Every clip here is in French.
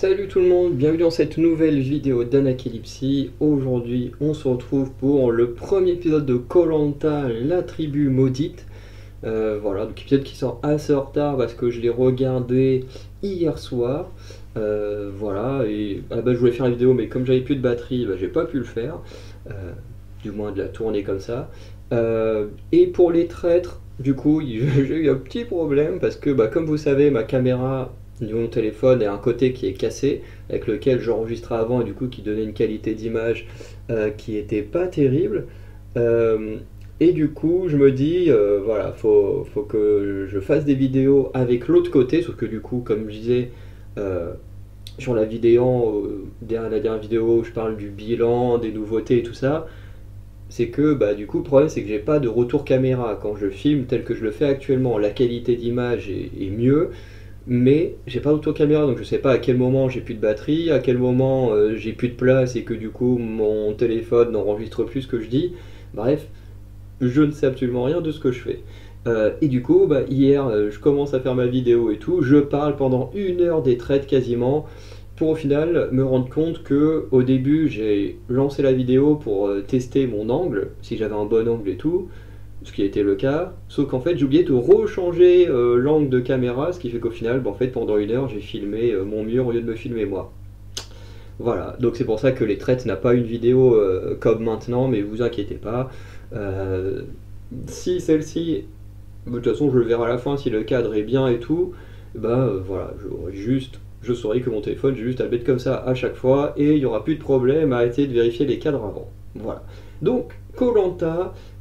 Salut tout le monde, bienvenue dans cette nouvelle vidéo d'Anacalypsy. Aujourd'hui, on se retrouve pour le premier épisode de koh la tribu maudite. Voilà, donc épisode qui sort assez en retard parce que je l'ai regardé hier soir. Voilà, et à la base je voulais faire la vidéo, mais comme j'avais plus de batterie, j'ai pas pu le faire. Euh, du moins de la tourner comme ça. Et pour les traîtres, du coup, j'ai eu un petit problème parce que, comme vous savez, ma caméra de mon téléphone a un côté qui est cassé, avec lequel j'enregistrais avant et du coup qui donnait une qualité d'image qui était pas terrible. Euh, et du coup, je me dis, voilà, faut que je fasse des vidéos avec l'autre côté, sauf que du coup, comme je disais, euh, sur la vidéo, la dernière vidéo où je parle du bilan, des nouveautés et tout ça, c'est que du coup le problème c'est que j'ai pas de retour caméra quand je filme tel que je le fais actuellement. La qualité d'image est mieux, mais j'ai pas de retour caméra, donc je sais pas à quel moment j'ai plus de batterie, à quel moment j'ai plus de place et que du coup mon téléphone n'enregistre plus ce que je dis. Bref, je ne sais absolument rien de ce que je fais. Et du coup, hier, je commence à faire ma vidéo et tout, je parle pendant 1 heure des trades quasiment, pour au final me rendre compte que au début j'ai lancé la vidéo pour tester mon angle, si j'avais un bon angle et tout, ce qui était le cas, sauf qu'en fait j'ai oublié de rechanger l'angle de caméra, ce qui fait qu'au final, en fait, pendant 1 heure j'ai filmé mon mur au lieu de me filmer moi. Voilà, donc c'est pour ça que les traites n'a pas une vidéo comme maintenant, mais vous inquiétez pas. Euh, Si celle-ci, de toute façon je le verrai à la fin si le cadre est bien et tout, voilà, je saurai que mon téléphone, j'ai juste à le mettre comme ça à chaque fois et il n'y aura plus de problème à arrêter de vérifier les cadres avant. Voilà. Donc, koh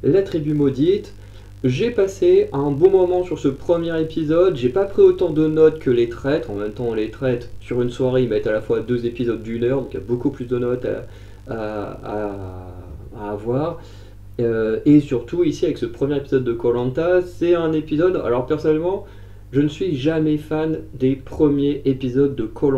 la tribu maudite. J'ai passé un bon moment sur ce premier épisode, j'ai pas pris autant de notes que les traîtres, en même temps les traîtres sur une soirée ils mettent à la fois 2 épisodes d'1 heure, donc il y a beaucoup plus de notes à avoir. Et surtout ici avec ce premier épisode de koh c'est un épisode, alors personnellement je ne suis jamais fan des premiers épisodes de koh.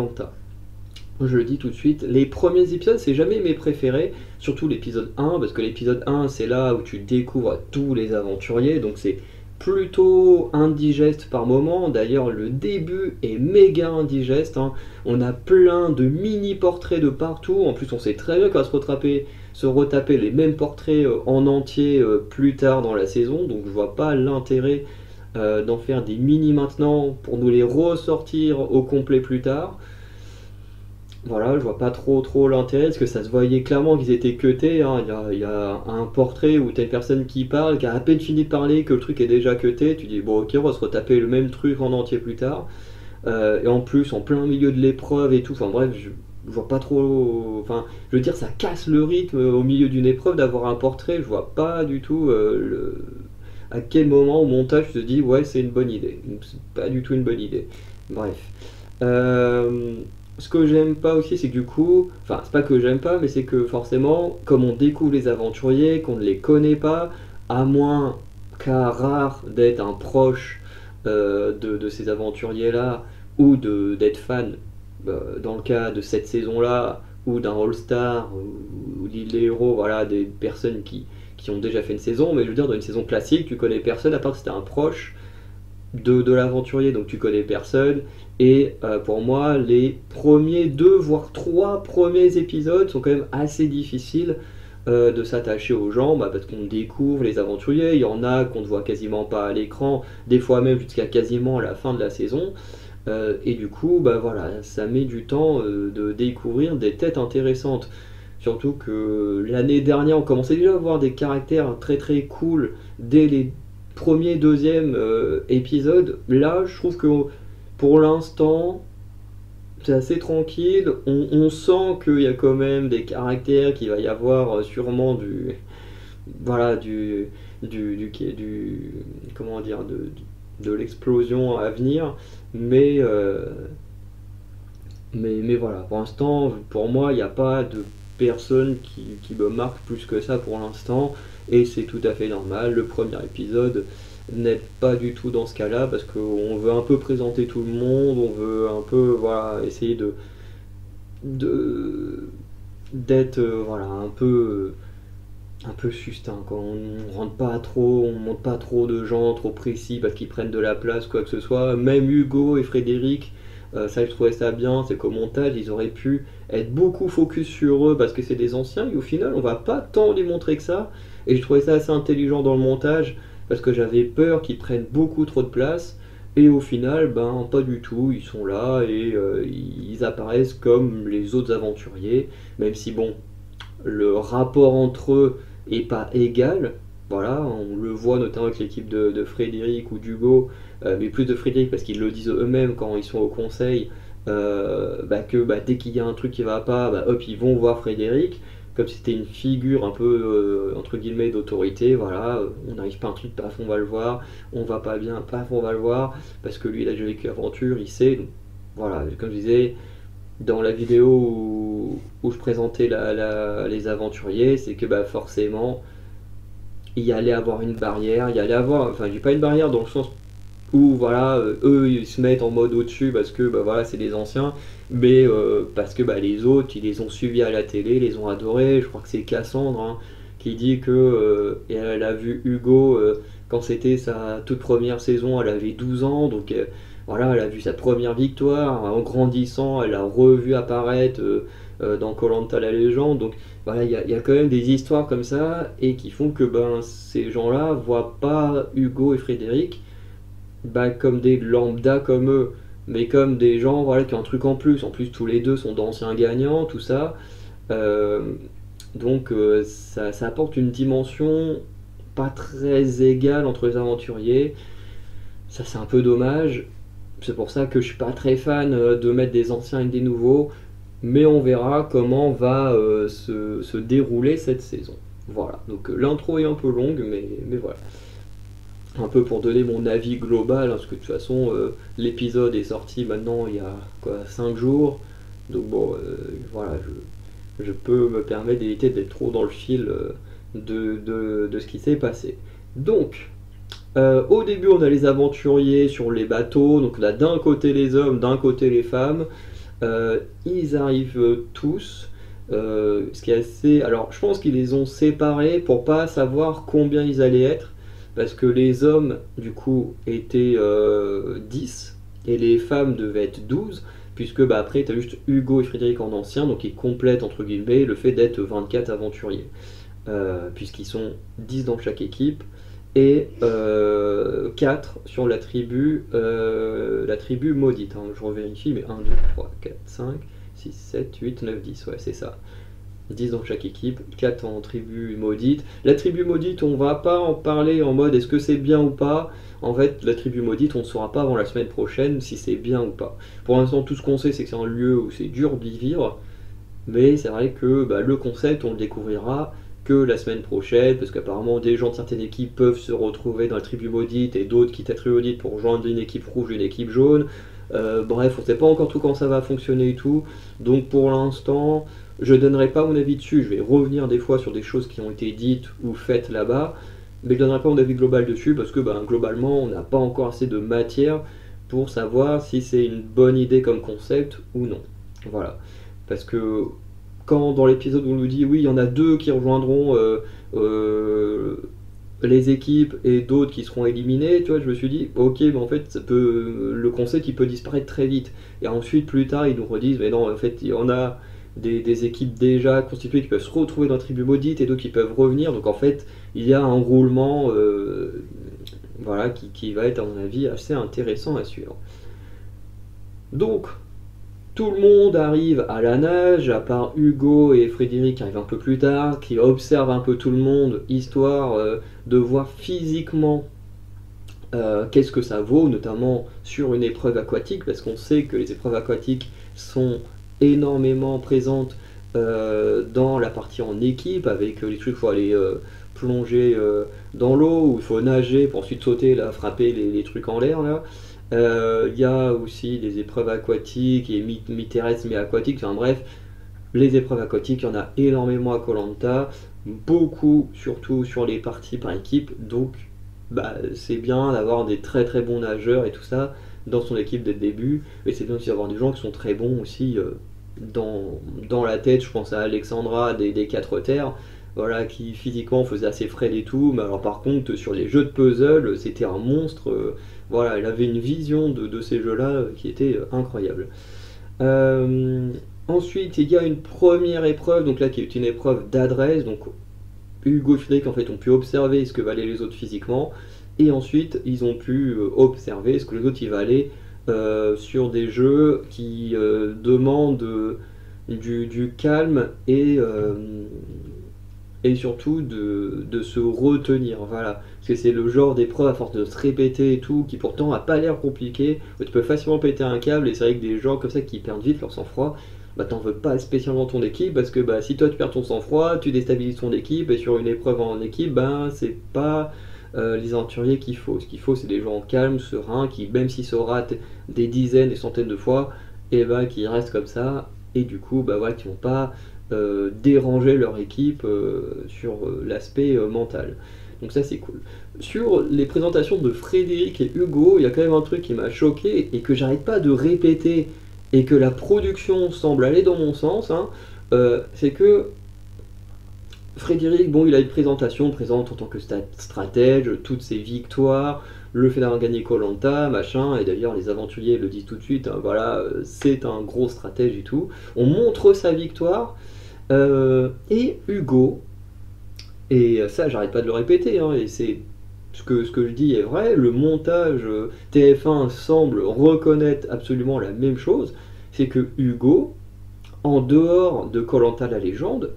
Je le dis tout de suite, les premiers épisodes, c'est jamais mes préférés, surtout l'épisode 1, parce que l'épisode 1, c'est là où tu découvres tous les aventuriers, donc c'est plutôt indigeste par moment. D'ailleurs, le début est méga indigeste, hein. On a plein de mini-portraits de partout, en plus on sait très bien qu'on va se retaper les mêmes portraits en entier plus tard dans la saison, donc je vois pas l'intérêt d'en faire des mini maintenant pour nous les ressortir au complet plus tard. Voilà, je vois pas trop l'intérêt, parce que ça se voyait clairement qu'ils étaient cutés, hein. Il y a un portrait où t'as une personne qui parle, qui a à peine fini de parler, que le truc est déjà cuté, tu dis bon ok, on va se retaper le même truc en entier plus tard. Et en plus, en plein milieu de l'épreuve et tout, enfin bref, je vois pas trop... Enfin, je veux dire, ça casse le rythme au milieu d'une épreuve d'avoir un portrait, je vois pas du tout à quel moment au montage tu te dis ouais c'est une bonne idée. C'est pas du tout une bonne idée. Bref. Euh, Ce que j'aime pas aussi, c'est que du coup, enfin, c'est pas que j'aime pas, mais c'est que forcément, comme on découvre les aventuriers, qu'on ne les connaît pas, à moins cas rare d'être un proche de ces aventuriers-là, ou d'être fan, dans le cas de cette saison-là, ou d'un All-Star, ou l'île des héros, voilà, des personnes qui ont déjà fait une saison, mais je veux dire, dans une saison classique, tu connais personne, à part si t'es un proche de l'aventurier, donc tu connais personne. Et pour moi, les premiers 2 voire 3 premiers épisodes sont quand même assez difficiles de s'attacher aux gens, parce qu'on découvre les aventuriers. Il y en a qu'on ne voit quasiment pas à l'écran, des fois même jusqu'à quasiment la fin de la saison. Et du coup, voilà, ça met du temps de découvrir des têtes intéressantes. Surtout que l'année dernière, on commençait déjà à voir des caractères très très cool dès les premiers, deuxièmes épisodes. Là, je trouve que pour l'instant, c'est assez tranquille. On sent qu'il y a quand même des caractères, qu'il va y avoir sûrement voilà, comment dire, de l'explosion à venir. Mais, euh, mais voilà, pour l'instant, pour moi, il n'y a pas de personne qui me marque plus que ça pour l'instant. Et c'est tout à fait normal. Le premier épisode n'est pas du tout dans ce cas-là parce qu'on veut un peu présenter tout le monde, on veut un peu voilà, essayer de d'être voilà, un peu sustain quoi. On rentre pas trop, on monte pas trop de gens trop précis parce qu'ils prennent de la place quoi que ce soit. Même Hugo et Frédéric Ça, je trouvais ça bien, c'est qu'au montage, ils auraient pu être beaucoup focus sur eux parce que c'est des anciens, et au final, on va pas tant les montrer que ça. Et je trouvais ça assez intelligent dans le montage parce que j'avais peur qu'ils prennent beaucoup trop de place. Et au final, ben pas du tout, ils sont là et ils apparaissent comme les autres aventuriers, même si bon, le rapport entre eux est pas égal. Voilà, on le voit notamment avec l'équipe de Frédéric ou d'Hugo, mais plus de Frédéric parce qu'ils le disent eux-mêmes quand ils sont au conseil, que dès qu'il y a un truc qui va pas, hop, ils vont voir Frédéric, comme si c'était une figure un peu entre guillemets d'autorité. Voilà, on n'arrive pas un truc, paf, on va le voir, on va pas bien, paf, on va le voir, parce que lui il a déjà vécu l'aventure, il sait. Donc, voilà, comme je disais, dans la vidéo où je présentais les aventuriers, c'est que forcément, il y allait avoir une barrière, il y allait avoir, enfin, j'ai pas une barrière dans le sens où voilà, eux ils se mettent en mode au-dessus parce que voilà, c'est des anciens, mais parce que les autres ils les ont suivis à la télé, les ont adorés. Je crois que c'est Cassandre hein, qui dit que elle a vu Hugo quand c'était sa toute première saison, elle avait 12 ans, donc voilà, elle a vu sa première victoire, en grandissant, elle a revu apparaître dans koh la légende, donc voilà, il y a quand même des histoires comme ça et qui font que ces gens-là voient pas Hugo et Frédéric comme des lambda comme eux, mais comme des gens voilà, qui ont un truc en plus. En plus, tous les deux sont d'anciens gagnants, tout ça. Euh, ça apporte une dimension pas très égale entre les aventuriers. Ça, c'est un peu dommage. C'est pour ça que je suis pas très fan de mettre des anciens et des nouveaux. Mais on verra comment va se dérouler cette saison. Voilà, donc l'intro est un peu longue, mais voilà. Un peu pour donner mon avis global, hein, parce que de toute façon, l'épisode est sorti maintenant il y a 5 jours. Donc bon, voilà, je peux me permettre d'éviter d'être trop dans le fil de ce qui s'est passé. Donc, au début, on a les aventuriers sur les bateaux. Donc là, d'un côté les hommes, d'un côté les femmes. Ils arrivent tous. Ce qui est assez. Alors, je pense qu'ils les ont séparés pour pas savoir combien ils allaient être. Parce que les hommes, du coup, étaient 10 et les femmes devaient être 12. Puisque après, tu as juste Hugo et Frédéric en ancien, donc ils complètent entre guillemets le fait d'être 24 aventuriers. Puisqu'ils sont 10 dans chaque équipe et 4 sur la tribu maudite. Hein. Je revérifie, mais 1, 2, 3, 4, 5, 6, 7, 8, 9, 10, ouais, c'est ça. 10 dans chaque équipe, 4 en tribu maudite. La tribu maudite, on va pas en parler en mode est-ce que c'est bien ou pas. En fait, la tribu maudite, on ne saura pas avant la semaine prochaine si c'est bien ou pas. Pour l'instant, tout ce qu'on sait, c'est que c'est un lieu où c'est dur d'y vivre. Mais c'est vrai que le concept, on le découvrira que la semaine prochaine, parce qu'apparemment des gens de certaines équipes peuvent se retrouver dans la tribu maudite et d'autres quittent la tribu maudite pour rejoindre une équipe rouge, une équipe jaune. Bref, on sait pas encore tout comment ça va fonctionner et tout. Donc pour l'instant, je donnerai pas mon avis dessus. Je vais revenir des fois sur des choses qui ont été dites ou faites là-bas, mais je donnerai pas mon avis global dessus parce que globalement, on n'a pas encore assez de matière pour savoir si c'est une bonne idée comme concept ou non. Voilà. Parce que quand dans l'épisode on nous dit oui, il y en a deux qui rejoindront les équipes et d'autres qui seront éliminés, tu vois, je me suis dit ok, mais en fait le concept il peut disparaître très vite. Et ensuite plus tard ils nous redisent mais non, en fait il y en a des équipes déjà constituées qui peuvent se retrouver dans la tribu maudite et d'autres qui peuvent revenir. Donc en fait il y a un roulement voilà, qui va être à mon avis assez intéressant à suivre. Donc tout le monde arrive à la nage, à part Hugo et Frédéric qui arrivent un peu plus tard, qui observent un peu tout le monde, histoire de voir physiquement qu'est-ce que ça vaut, notamment sur une épreuve aquatique, parce qu'on sait que les épreuves aquatiques sont énormément présentes dans la partie en équipe, avec les trucs, il faut aller plonger dans l'eau, ou il faut nager pour ensuite sauter, là, frapper les trucs en l'air, là. Il y a aussi des épreuves aquatiques et mi-terrestres mi-aquatiques, enfin bref, les épreuves aquatiques, il y en a énormément à koh, beaucoup surtout sur les parties par équipe, donc c'est bien d'avoir des très très bons nageurs et tout ça dans son équipe dès le début, mais c'est bien aussi d'avoir des gens qui sont très bons aussi dans la tête. Je pense à Alexandra des 4 terres, voilà, qui physiquement faisait assez frêle et tout, mais alors par contre sur les jeux de puzzle, c'était un monstre, voilà, il avait une vision de ces jeux-là qui était incroyable. Euh, Ensuite, il y a une première épreuve, donc là qui est une épreuve d'adresse, donc Hugo et Frédéric en fait ont pu observer ce que valaient les autres physiquement, et ensuite ils ont pu observer ce que les autres y valaient sur des jeux qui demandent du calme et surtout de se retenir, voilà. Parce que c'est le genre d'épreuve à force de se répéter et tout, qui pourtant a pas l'air compliqué, où tu peux facilement péter un câble, et c'est vrai que des gens comme ça qui perdent vite leur sang-froid, bah t'en veux pas spécialement ton équipe, parce que bah si toi tu perds ton sang-froid, tu déstabilises ton équipe, et sur une épreuve en équipe, bah c'est pas les aventuriers qu'il faut. Ce qu'il faut c'est des gens calmes, sereins, qui même s'ils se ratent des dizaines, des centaines de fois, et bah qui restent comme ça, et du coup bah voilà, qui vont pas déranger leur équipe sur l'aspect mental. Donc ça c'est cool. Sur les présentations de Frédéric et Hugo, il y a quand même un truc qui m'a choqué et que j'arrête pas de répéter et que la production semble aller dans mon sens, hein, c'est que Frédéric, bon, il a une présentation, présente en tant que stratège, toutes ses victoires, le fait d'avoir gagné koh machin, et d'ailleurs les aventuriers le disent tout de suite, hein, voilà, c'est un gros stratège et tout. On montre sa victoire, et Hugo, et ça j'arrête pas de le répéter, hein, et c'est ce que je dis est vrai, le montage TF1 semble reconnaître absolument la même chose, c'est que Hugo, en dehors de koh la légende,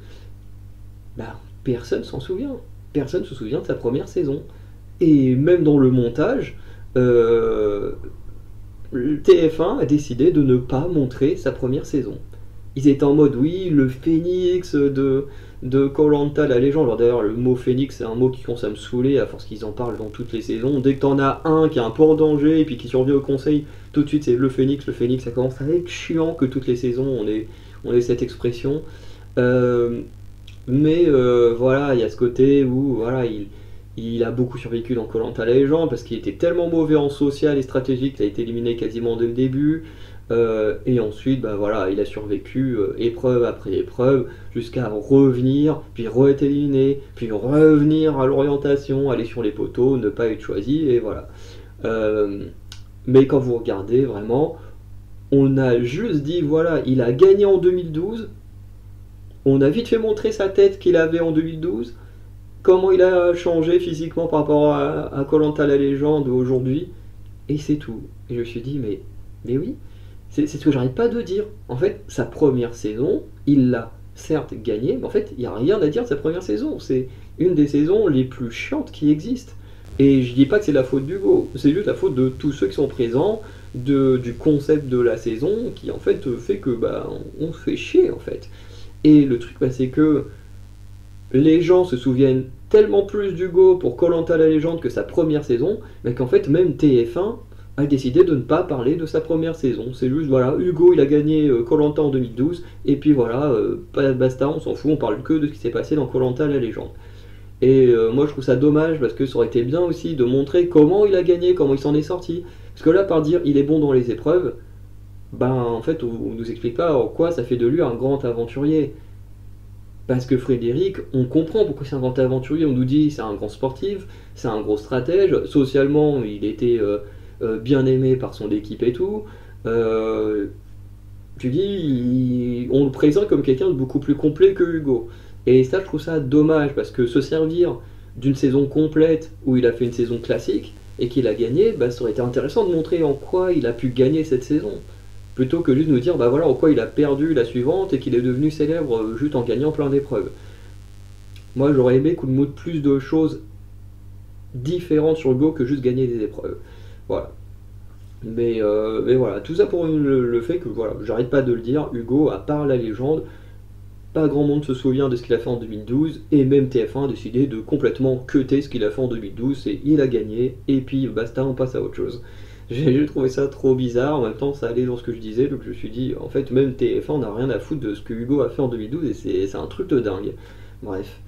bah, personne s'en souvient. Personne se souvient de sa première saison. Et même dans le montage, euh, le TF1 a décidé de ne pas montrer sa première saison. Ils étaient en mode, oui, le phénix de koh la légende. Alors d'ailleurs, le mot phénix, c'est un mot qui commence à me saouler à force qu'ils en parlent dans toutes les saisons. Dès que t'en as un qui a un peu en danger et puis qui survit au conseil, tout de suite c'est le phénix. Le phénix, ça commence à être chiant que toutes les saisons on ait cette expression. Euh, mais voilà, il y a ce côté où voilà, il a beaucoup survécu dans koh la légende parce qu'il était tellement mauvais en social et stratégique qu'il a été éliminé quasiment dès le début. Et ensuite, bah voilà, il a survécu épreuve après épreuve jusqu'à revenir, puis re-être éliminé, puis revenir à l'orientation, aller sur les poteaux, ne pas être choisi, et voilà. Euh, mais quand vous regardez vraiment, on a juste dit voilà, il a gagné en 2012, on a vite fait montrer sa tête qu'il avait en 2012, comment il a changé physiquement par rapport à koh la légende aujourd'hui, et c'est tout. Et je me suis dit, mais oui, c'est ce que j'arrête pas de dire. En fait, sa première saison, il l'a certes gagnée, mais en fait, il n'y a rien à dire de sa première saison. C'est une des saisons les plus chiantes qui existent. Et je dis pas que c'est la faute d'Hugo, c'est juste la faute de tous ceux qui sont présents, du concept de la saison, qui en fait fait que bah on se fait chier en fait. Et le truc, bah, c'est que les gens se souviennent tellement plus d'Hugo pour koh la légende que sa première saison, mais qu'en fait même TF1 a décidé de ne pas parler de sa première saison. C'est juste, voilà, Hugo il a gagné koh en 2012, et puis voilà, basta, on s'en fout, on parle que de ce qui s'est passé dans koh la légende. Et moi je trouve ça dommage parce que ça aurait été bien aussi de montrer comment il a gagné, comment il s'en est sorti. Parce que là, par dire il est bon dans les épreuves, ben en fait on nous explique pas en quoi ça fait de lui un grand aventurier. Parce que Frédéric, on comprend pourquoi c'est un grand aventurier, on nous dit c'est un grand sportif, c'est un gros stratège, socialement il était bien aimé par son équipe et tout. Euh, Tu dis, on le présente comme quelqu'un de beaucoup plus complet que Hugo. Et ça, je trouve ça dommage, parce que se servir d'une saison complète où il a fait une saison classique et qu'il a gagné, bah, ça aurait été intéressant de montrer en quoi il a pu gagner cette saison. Plutôt que juste nous dire, bah voilà, en quoi il a perdu la suivante et qu'il est devenu célèbre juste en gagnant plein d'épreuves. Moi, j'aurais aimé qu'on montre plus de choses différentes sur Hugo que juste gagner des épreuves. Voilà. Mais voilà, tout ça pour le fait que, voilà, j'arrête pas de le dire, Hugo, à part la légende, pas grand monde se souvient de ce qu'il a fait en 2012, et même TF1 a décidé de complètement cutter ce qu'il a fait en 2012, et il a gagné, et puis basta, on passe à autre chose. J'ai trouvé ça trop bizarre, en même temps ça allait dans ce que je disais, donc je me suis dit, en fait, même TF1 n'a rien à foutre de ce que Hugo a fait en 2012, et c'est un truc de dingue. Bref.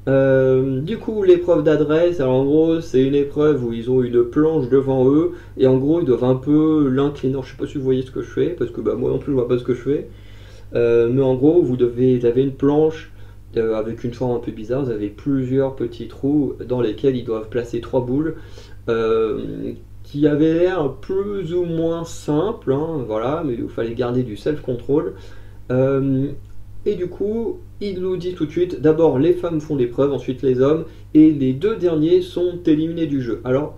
Du coup, l'épreuve d'adresse, alors en gros, c'est une épreuve où ils ont une planche devant eux, et en gros, ils doivent un peu l'incliner. Je sais pas si vous voyez ce que je fais, parce que bah, moi non plus, je vois pas ce que je fais. Mais en gros, vous avez une planche avec une forme un peu bizarre. Vous avez plusieurs petits trous dans lesquels ils doivent placer 3 boules, qui avaient l'air plus ou moins simples, hein, voilà, mais il fallait garder du self-control. Et du coup, il nous dit tout de suite, d'abord les femmes font l'épreuve, ensuite les hommes, et les 2 derniers sont éliminés du jeu. Alors,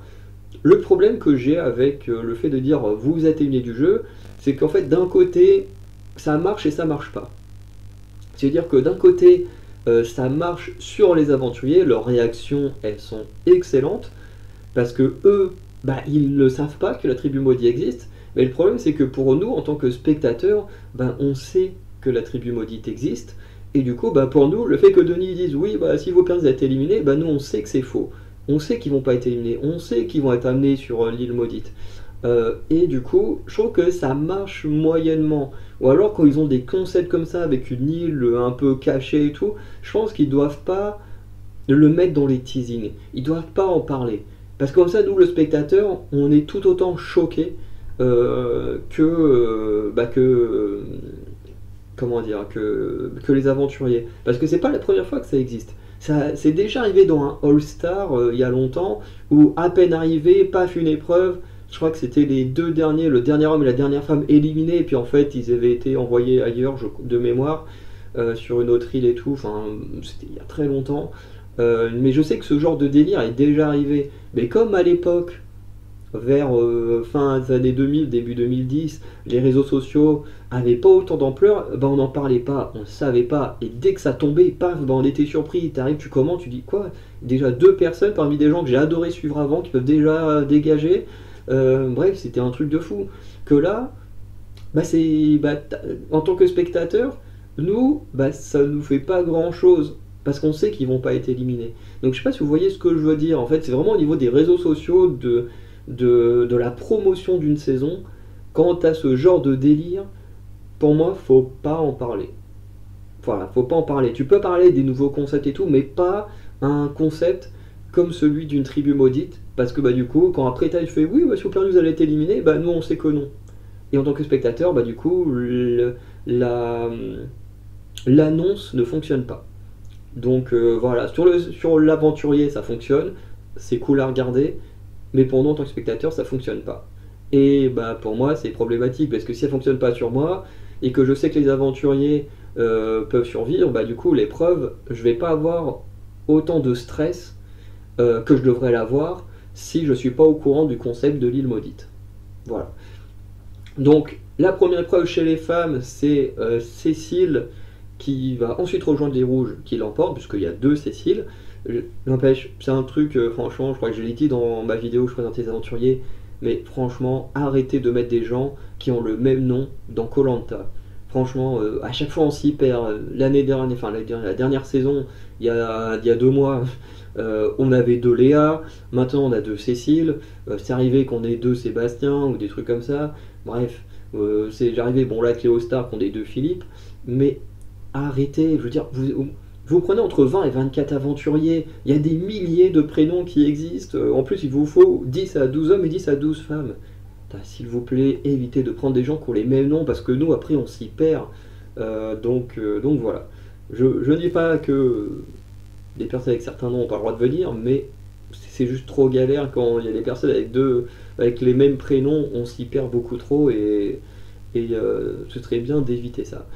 le problème que j'ai avec le fait de dire vous êtes éliminé du jeu, c'est qu'en fait d'un côté ça marche et ça marche pas. C'est-à-dire que d'un côté ça marche sur les aventuriers, leurs réactions elles sont excellentes, parce que eux, bah, ils ne savent pas que la tribu maudite existe, mais le problème c'est que pour nous en tant que spectateurs, bah, on sait que la tribu maudite existe, et du coup bah, pour nous le fait que Denis dise oui bah, si vos pères été éliminés, bah, nous on sait que c'est faux. On sait qu'ils vont pas être éliminés, on sait qu'ils vont être amenés sur l'île maudite. Et du coup, je trouve que ça marche moyennement. Ou alors quand ils ont des concepts comme ça, avec une île un peu cachée et tout, je pense qu'ils doivent pas le mettre dans les teasings. Ils doivent pas en parler. Parce que comme ça, nous, le spectateur, on est tout autant choqué comment dire, que les aventuriers. Parce que c'est pas la première fois que ça existe. Ça, c'est déjà arrivé dans un All-Star il y a longtemps, où à peine arrivé, paf, une épreuve. Je crois que c'était les 2 derniers, le dernier homme et la dernière femme éliminés, et puis en fait ils avaient été envoyés ailleurs, de mémoire, sur une autre île et tout. Enfin, c'était il y a très longtemps. Mais je sais que ce genre de délire est déjà arrivé. Mais comme à l'époque, vers fin des années 2000, début 2010, les réseaux sociaux avaient pas autant d'ampleur, ben on n'en parlait pas, on ne savait pas, et dès que ça tombait, paf, ben on était surpris, t'arrives, tu commentes, tu dis quoi? Déjà 2 personnes parmi des gens que j'ai adoré suivre avant, qui peuvent déjà dégager, bref, c'était un truc de fou. Que là, bah en tant que spectateur, nous, bah ça nous fait pas grand chose, parce qu'on sait qu'ils vont pas être éliminés. Donc je sais pas si vous voyez ce que je veux dire, en fait c'est vraiment au niveau des réseaux sociaux, de la promotion d'une saison, quand tu as ce genre de délire, pour moi, faut pas en parler. Voilà, faut pas en parler. Tu peux parler des nouveaux concepts et tout, mais pas un concept comme celui d'une tribu maudite, parce que bah du coup, quand après tu fais oui, bah, si vous perdez, vous allez être éliminé, bah nous on sait que non. Et en tant que spectateur, bah du coup, l'annonce ne fonctionne pas. Donc voilà, sur l'aventurier ça fonctionne, c'est cool à regarder, mais pour nous en tant que spectateur ça fonctionne pas. Et bah pour moi c'est problématique, parce que si ça fonctionne pas sur moi, et que je sais que les aventuriers peuvent survivre, bah du coup l'épreuve, je vais pas avoir autant de stress que je devrais l'avoir si je suis pas au courant du concept de l'île maudite. Voilà. Donc la première épreuve chez les femmes, c'est Cécile qui va ensuite rejoindre les rouges qui l'emportent, puisqu'il y a 2 Cécile. N'empêche, c'est un truc, franchement, je crois que je l'ai dit dans ma vidéo où je présentais les aventuriers, mais franchement, arrêtez de mettre des gens qui ont le même nom dans koh. Franchement, à chaque fois on s'y perd. L'année dernière, enfin la dernière saison, il y a 2 mois, on avait 2 Léa, maintenant on a 2 Cécile, c'est arrivé qu'on ait 2 Sébastien ou des trucs comme ça. Bref, c'est arrivé, bon là, Cléo Star qu'on ait 2 Philippe, mais arrêtez, je veux dire, vous prenez entre 20 et 24 aventuriers, il y a des milliers de prénoms qui existent, en plus il vous faut 10 à 12 hommes et 10 à 12 femmes. S'il vous plaît, évitez de prendre des gens qui ont les mêmes noms, parce que nous après on s'y perd. Donc voilà. Je ne dis pas que des personnes avec certains noms n'ont pas le droit de venir, mais c'est juste trop galère quand il y a des personnes avec les mêmes prénoms, on s'y perd beaucoup trop, et ce serait bien d'éviter ça.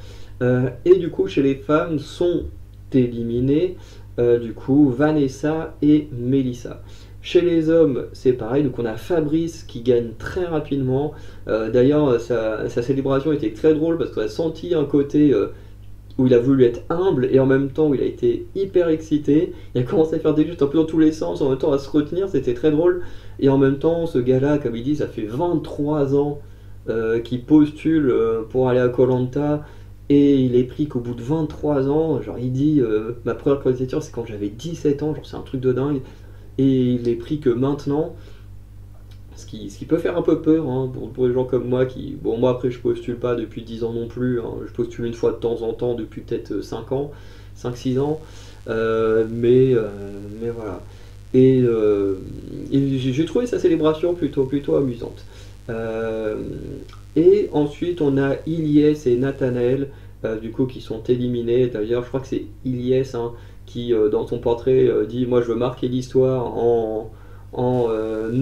Et du coup, chez les femmes sont éliminées, du coup, Vanessa et Melissa. Chez les hommes, c'est pareil, donc on a Fabrice qui gagne très rapidement. D'ailleurs, sa célébration était très drôle, parce qu'on a senti un côté où il a voulu être humble, et en même temps où il a été hyper excité. Il a commencé à faire des gestes un peu dans tous les sens, en même temps à se retenir, c'était très drôle. Et en même temps, ce gars-là, comme il dit, ça fait 23 ans qu'il postule pour aller à koh, et il est pris qu'au bout de 23 ans. Genre il dit ma première candidature c'est quand j'avais 17 ans, genre c'est un truc de dingue, et il est pris que maintenant, ce qui peut faire un peu peur, hein, pour les gens comme moi qui... Bon, moi après je postule pas depuis 10 ans non plus, hein, je postule une fois de temps en temps depuis peut-être 5 ans, 5-6 ans, mais voilà. Et j'ai trouvé sa célébration plutôt amusante. Et ensuite on a Ilyes et Nathanaël du coup qui sont éliminés. D'ailleurs, je crois que c'est Ilyes hein, qui, dans son portrait, dit moi je veux marquer l'histoire en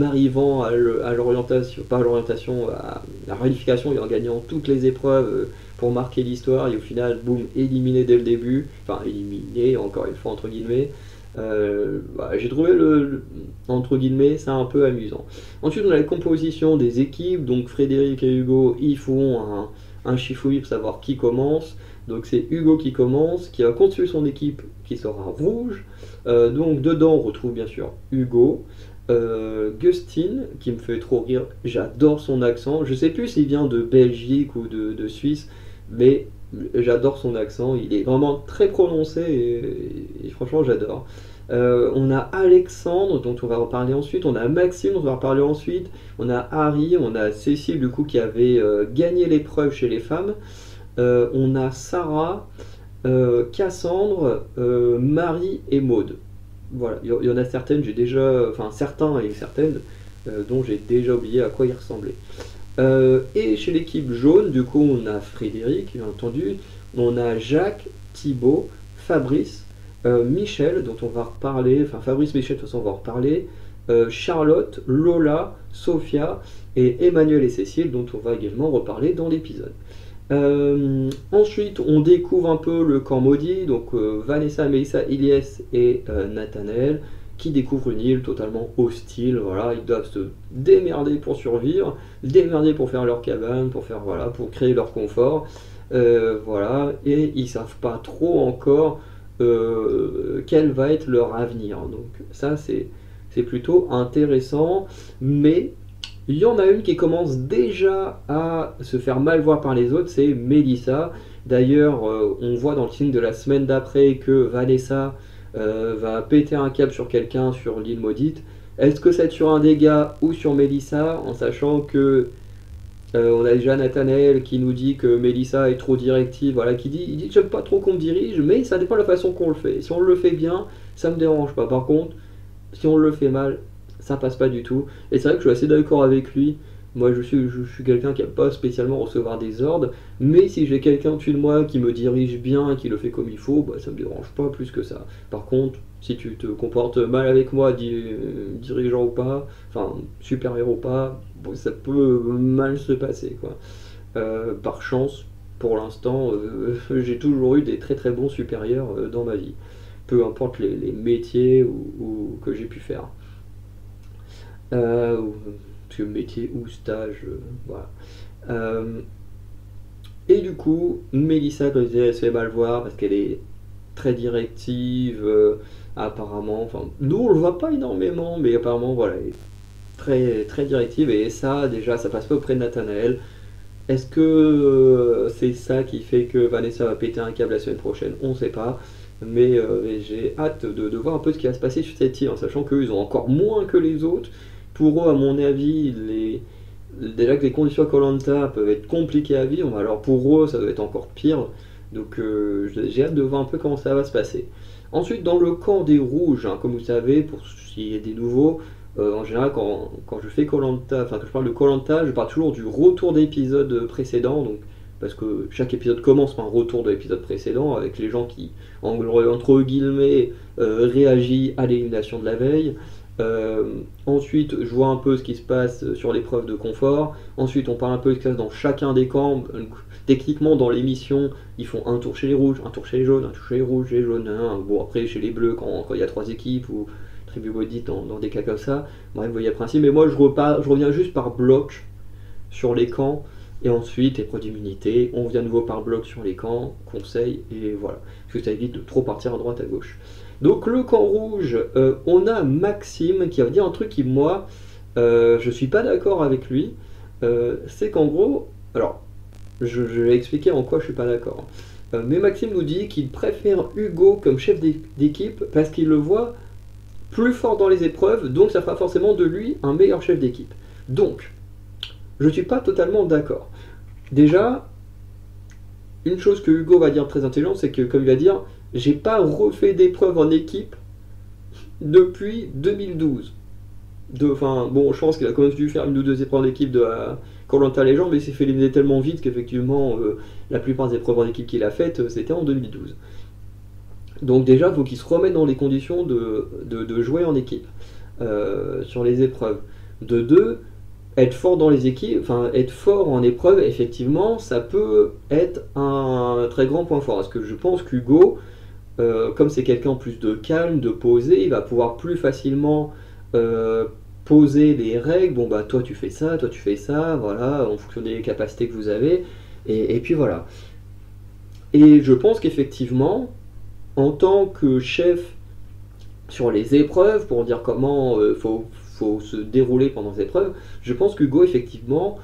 arrivant à l'orientation, pas à l'orientation, à la réunification et en gagnant toutes les épreuves pour marquer l'histoire. Et au final, boum, éliminé dès le début, enfin éliminé encore une fois entre guillemets. J'ai trouvé entre guillemets ça un peu amusant. Ensuite on a la composition des équipes, donc Frédéric et Hugo ils font un chiffouille pour savoir qui commence. Donc c'est Hugo qui commence, qui va construire son équipe qui sera rouge. Donc dedans on retrouve bien sûr Hugo, Gustin qui me fait trop rire, j'adore son accent, je sais plus s'il vient de Belgique ou de Suisse, mais j'adore son accent, il est vraiment très prononcé et franchement j'adore. On a Alexandre dont on va reparler ensuite, on a Maxime dont on va reparler ensuite, on a Harry, on a Cécile du coup qui avait gagné l'épreuve chez les femmes, on a Sarah, Cassandre, Marie et Maude. Voilà, il y en a certaines, j'ai déjà, enfin certains et certaines dont j'ai déjà oublié à quoi ils ressemblaient. Et chez l'équipe jaune, du coup, on a Frédéric, bien entendu, on a Jacques, Thibaut, Fabrice, Michel, dont on va reparler, enfin Fabrice, Michel, de toute façon, on va en reparler, Charlotte, Lola, Sophia et Emmanuel et Cécile, dont on va également reparler dans l'épisode. Ensuite, on découvre un peu le camp maudit, donc Vanessa, Melissa, Ilyes et Nathanaël, qui découvrent une île totalement hostile. Voilà, ils doivent se démerder pour survivre, démerder pour faire leur cabane, pour faire voilà, pour créer leur confort. Voilà, et ils savent pas trop encore quel va être leur avenir. Donc ça, c'est plutôt intéressant, mais il y en a une qui commence déjà à se faire mal voir par les autres, c'est Melissa. D'ailleurs, on voit dans le film de la semaine d'après que Vanessa va péter un câble sur quelqu'un sur l'île maudite. Est-ce que c'est sur un des gars ou sur Melissa, en sachant que on a déjà Nathanaël qui nous dit que Melissa est trop directive, voilà, il dit que j'aime pas trop qu'on me dirige, mais ça dépend de la façon qu'on le fait. Si on le fait bien, ça me dérange pas. Par contre, si on le fait mal, ça passe pas du tout. Et c'est vrai que je suis assez d'accord avec lui. Moi, je suis quelqu'un qui n'aime pas spécialement recevoir des ordres, mais si j'ai quelqu'un au-dessus de moi qui me dirige bien et qui le fait comme il faut, bah, ça me dérange pas plus que ça. Par contre, si tu te comportes mal avec moi, dirigeant ou pas, enfin supérieur ou pas, bon, ça peut mal se passer, quoi. Par chance, pour l'instant, j'ai toujours eu des très très bons supérieurs dans ma vie, peu importe les métiers ou que j'ai pu faire. Parce que métier ou stage, voilà. Et du coup, Melissa, comme je disais, elle se fait mal voir parce qu'elle est très directive, apparemment. Enfin, nous on le voit pas énormément, mais apparemment, voilà, elle est très, très directive. Et ça, déjà, ça passe pas auprès de Nathanaël. Est-ce que c'est ça qui fait que Vanessa va péter un câble la semaine prochaine? On sait pas. Mais j'ai hâte de voir un peu ce qui va se passer sur cette île, en sachant qu'eux, ils ont encore moins que les autres. Pour eux, à mon avis, déjà que les conditions à koh peuvent être compliquées à vivre, alors pour eux, ça doit être encore pire. Donc j'ai hâte de voir un peu comment ça va se passer. Ensuite, dans le camp des rouges, hein, comme vous savez, pour s'il y a des nouveaux, en général, quand je fais koh enfin que je parle de koh je parle toujours du retour d'épisode précédent, donc parce que chaque épisode commence par un retour de l'épisode précédent, avec les gens qui, entre guillemets, réagissent à l'élimination de la veille. Ensuite, je vois un peu ce qui se passe sur l'épreuve de confort. Ensuite, on parle un peu de ce qui se passe dans chacun des camps. Techniquement, dans l'émission, ils font un tour chez les rouges, un tour chez les jaunes, un tour chez les rouges, les jaunes, bon, après chez les bleus, quand il y a 3 équipes, ou tribu maudite dans des cas comme ça. Bref, vous voyez le principe. Mais moi, je reviens juste par bloc sur les camps. Et ensuite, épreuve d'immunité, on revient de nouveau par bloc sur les camps, conseil, et voilà. Parce que ça évite de trop partir à droite, à gauche. Donc le camp rouge, on a Maxime qui va dire un truc qui, moi, je suis pas d'accord avec lui. C'est qu'en gros, alors, je vais expliquer en quoi je suis pas d'accord. Mais Maxime nous dit qu'il préfère Hugo comme chef d'équipe parce qu'il le voit plus fort dans les épreuves, donc ça fera forcément de lui un meilleur chef d'équipe. Donc, je suis pas totalement d'accord. Déjà, une chose que Hugo va dire très intelligente, c'est que, comme il va dire, j'ai pas refait d'épreuve en équipe depuis 2012. Enfin, bon, je pense qu'il a quand même dû faire une ou deux épreuves d'équipe de Koh-Lanta Legends, mais il s'est fait éliminer tellement vite qu'effectivement, la plupart des épreuves d'équipe qu'il a faites, c'était en 2012. Donc déjà, il faut qu'il se remette dans les conditions de jouer en équipe sur les épreuves. De deux, être fort dans les équipes, enfin être fort en épreuve, effectivement, ça peut être un très grand point fort. Parce que je pense qu'Hugo, comme c'est quelqu'un en plus de calme, de posé, il va pouvoir plus facilement euh, poser des règles. Bon bah toi tu fais ça, voilà, en fonction des capacités que vous avez. Et puis voilà. Et je pense qu'effectivement, en tant que chef sur les épreuves, pour dire comment faut se dérouler pendant les épreuves, je pense qu'Hugo, effectivement,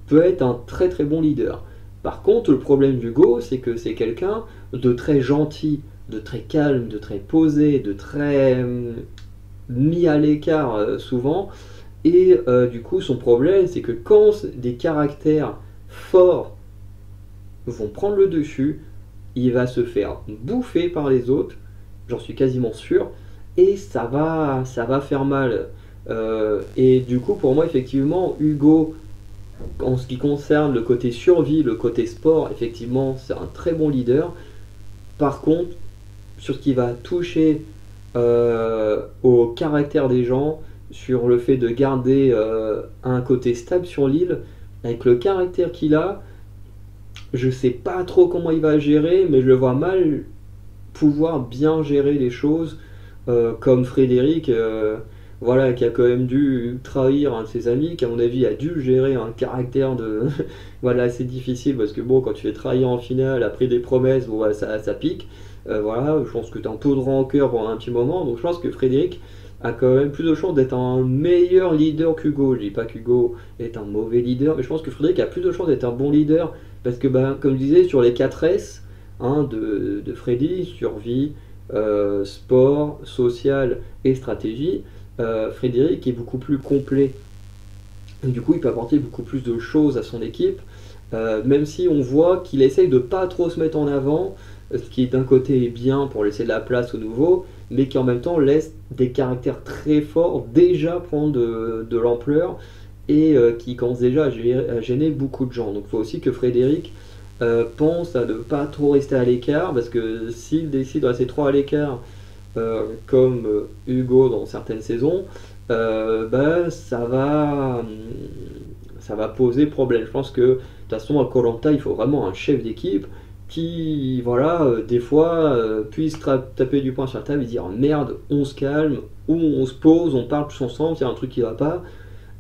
peut être un très très bon leader. Par contre, le problème d'Hugo, c'est que c'est quelqu'un de très gentil, de très calme, de très posé, de très mis à l'écart souvent. Et du coup, son problème, c'est que quand des caractères forts vont prendre le dessus, il va se faire bouffer par les autres, j'en suis quasiment sûr, et ça va faire mal. Et du coup, pour moi, effectivement, Hugo, en ce qui concerne le côté survie, le côté sport, effectivement, c'est un très bon leader. Par contre, sur ce qui va toucher au caractère des gens, sur le fait de garder un côté stable sur l'île, avec le caractère qu'il a, je sais pas trop comment il va gérer, mais je le vois mal pouvoir bien gérer les choses comme Frédéric, voilà, qui a quand même dû trahir un de ses amis, qui à mon avis a dû gérer un caractère de voilà assez difficile parce que bon, quand tu es trahi en finale après des promesses, bon voilà, ça pique. Voilà, je pense que tu as un peu de rancœur pendant un petit moment, donc je pense que Frédéric a quand même plus de chances d'être un meilleur leader qu'Hugo. Je dis pas qu'Hugo est un mauvais leader, mais je pense que Frédéric a plus de chances d'être un bon leader parce que, ben, comme je disais, sur les 4 S hein, de Freddy, survie, sport, social et stratégie, Frédéric est beaucoup plus complet. Et du coup, il peut apporter beaucoup plus de choses à son équipe, même si on voit qu'il essaye de pas trop se mettre en avant, ce qui d'un côté est bien pour laisser de la place aux nouveaux, mais qui en même temps laisse des caractères très forts déjà prendre de l'ampleur et qui commence déjà à gêner beaucoup de gens. Donc il faut aussi que Frédéric pense à ne pas trop rester à l'écart, parce que s'il décide de rester trop à l'écart, comme Hugo dans certaines saisons, ben, ça va poser problème. Je pense que de toute façon à Koh Lanta il faut vraiment un chef d'équipe qui, voilà, des fois puisse taper du poing sur la table et dire merde, on se calme, ou on se pose, on parle tous ensemble, il y a un truc qui va pas,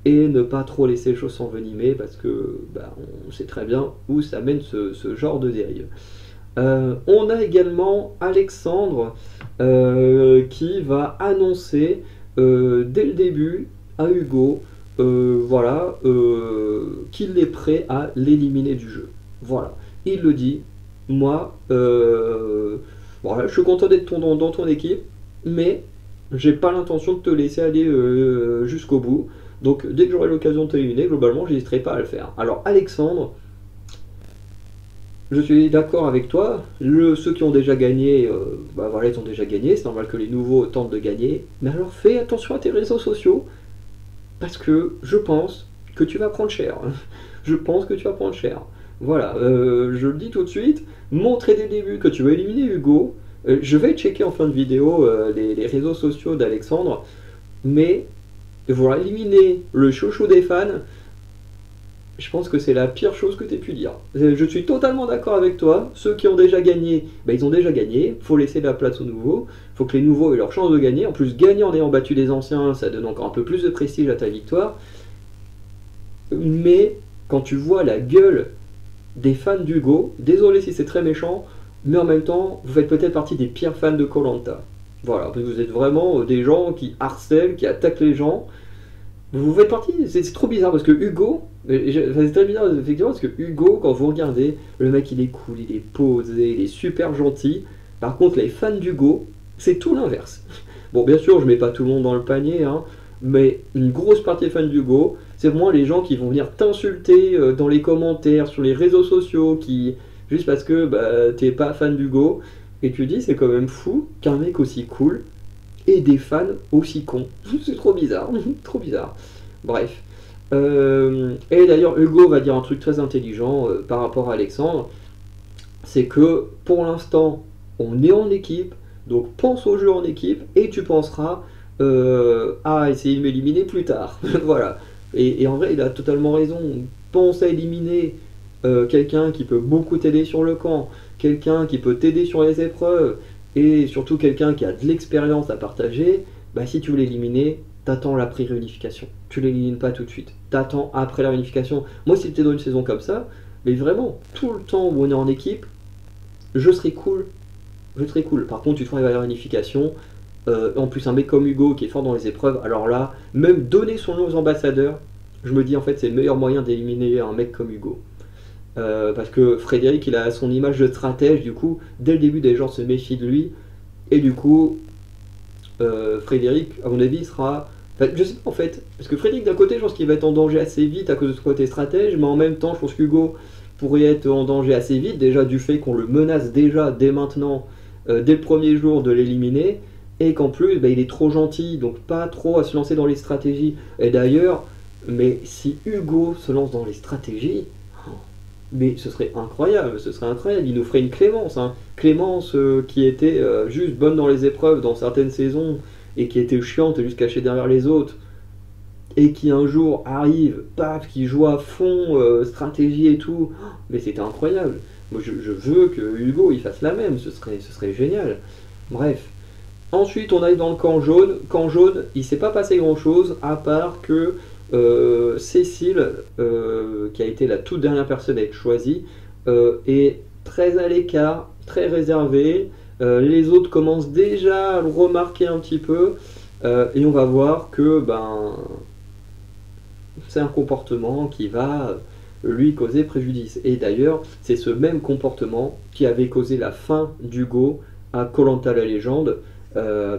et ne pas trop laisser les choses s'envenimer parce que bah, on sait très bien où ça mène ce genre de dérive. On a également Alexandre qui va annoncer dès le début à Hugo voilà, qu'il est prêt à l'éliminer du jeu. Voilà, il le dit, moi, voilà, je suis content d'être dans ton équipe, mais j'ai pas l'intention de te laisser aller jusqu'au bout. Donc dès que j'aurai l'occasion de t'éliminer, globalement, j'hésiterai pas à le faire. Alors Alexandre, je suis d'accord avec toi. Ceux qui ont déjà gagné, bah voilà, ils ont déjà gagné. C'est normal que les nouveaux tentent de gagner. Mais alors fais attention à tes réseaux sociaux, parce que je pense que tu vas prendre cher. Je pense que tu vas prendre cher. Voilà, je le dis tout de suite. Montrer dès le début que tu vas éliminer Hugo. Je vais checker en fin de vidéo les réseaux sociaux d'Alexandre, mais voilà, éliminer le chouchou des fans, je pense que c'est la pire chose que tu aies pu dire. Je suis totalement d'accord avec toi. Ceux qui ont déjà gagné, bah, ils ont déjà gagné. Faut laisser de la place aux nouveaux. Faut que les nouveaux aient leur chance de gagner. En plus, gagner en ayant battu les anciens, ça donne encore un peu plus de prestige à ta victoire. Mais quand tu vois la gueule des fans d'Hugo, désolé si c'est très méchant, mais en même temps, vous faites peut-être partie des pires fans de Koh Lanta. Voilà, vous êtes vraiment des gens qui harcèlent, qui attaquent les gens. Vous faites partie, c'est trop bizarre parce que Hugo, c'est très bizarre effectivement parce que Hugo, quand vous regardez, le mec il est cool, il est posé, il est super gentil. Par contre, les fans d'Hugo, c'est tout l'inverse. Bon, bien sûr, je mets pas tout le monde dans le panier, hein, mais une grosse partie des fans d'Hugo, c'est vraiment les gens qui vont venir t'insulter dans les commentaires, sur les réseaux sociaux, qui juste parce que bah, t'es pas fan d'Hugo, et tu dis c'est quand même fou qu'un mec aussi cool et des fans aussi cons. C'est trop bizarre, trop bizarre. Bref. Et d'ailleurs, Hugo va dire un truc très intelligent par rapport à Alexandre, c'est que pour l'instant, on est en équipe, donc pense au jeu en équipe, et tu penseras à essayer de m'éliminer plus tard. Voilà. Et en vrai, il a totalement raison. Pense à éliminer quelqu'un qui peut beaucoup t'aider sur le camp, quelqu'un qui peut t'aider sur les épreuves, et surtout quelqu'un qui a de l'expérience à partager. Bah, si tu veux l'éliminer, t'attends la pré-réunification. Tu l'élimines pas tout de suite. T'attends après la réunification. Moi, si j'étais dans une saison comme ça, mais vraiment, tout le temps où on est en équipe, je serais cool. Je serais cool. Par contre, tu te à la réunification. En plus, un mec comme Hugo qui est fort dans les épreuves, alors là, même donner son nom aux ambassadeurs, je me dis en fait, c'est le meilleur moyen d'éliminer un mec comme Hugo. Parce que Frédéric, il a son image de stratège, du coup, dès le début, des gens se méfient de lui. Et du coup, Frédéric, à mon avis, sera. Enfin, je sais pas en fait, parce que Frédéric, d'un côté, je pense qu'il va être en danger assez vite à cause de ce côté stratège, mais en même temps, je pense qu'Hugo pourrait être en danger assez vite, déjà du fait qu'on le menace déjà dès maintenant, dès le premier jour, de l'éliminer, et qu'en plus, bah, il est trop gentil, donc pas trop à se lancer dans les stratégies. Et d'ailleurs, mais si Hugo se lance dans les stratégies, mais ce serait incroyable, ce serait incroyable. Il nous ferait une Clémence, hein. Clémence qui était juste bonne dans les épreuves dans certaines saisons et qui était chiante et juste cachée derrière les autres et qui un jour arrive, paf, qui joue à fond, stratégie et tout. Mais c'était incroyable. Moi je veux que Hugo il fasse la même, ce serait génial. Bref. Ensuite on arrive dans le camp jaune. Camp jaune, il s'est pas passé grand chose à part que Cécile, qui a été la toute dernière personne à être choisie, est très à l'écart, très réservée. Les autres commencent déjà à le remarquer un petit peu, et on va voir que c'est un comportement qui va lui causer préjudice. Et d'ailleurs, c'est ce même comportement qui avait causé la fin d'Hugo à koh la légende,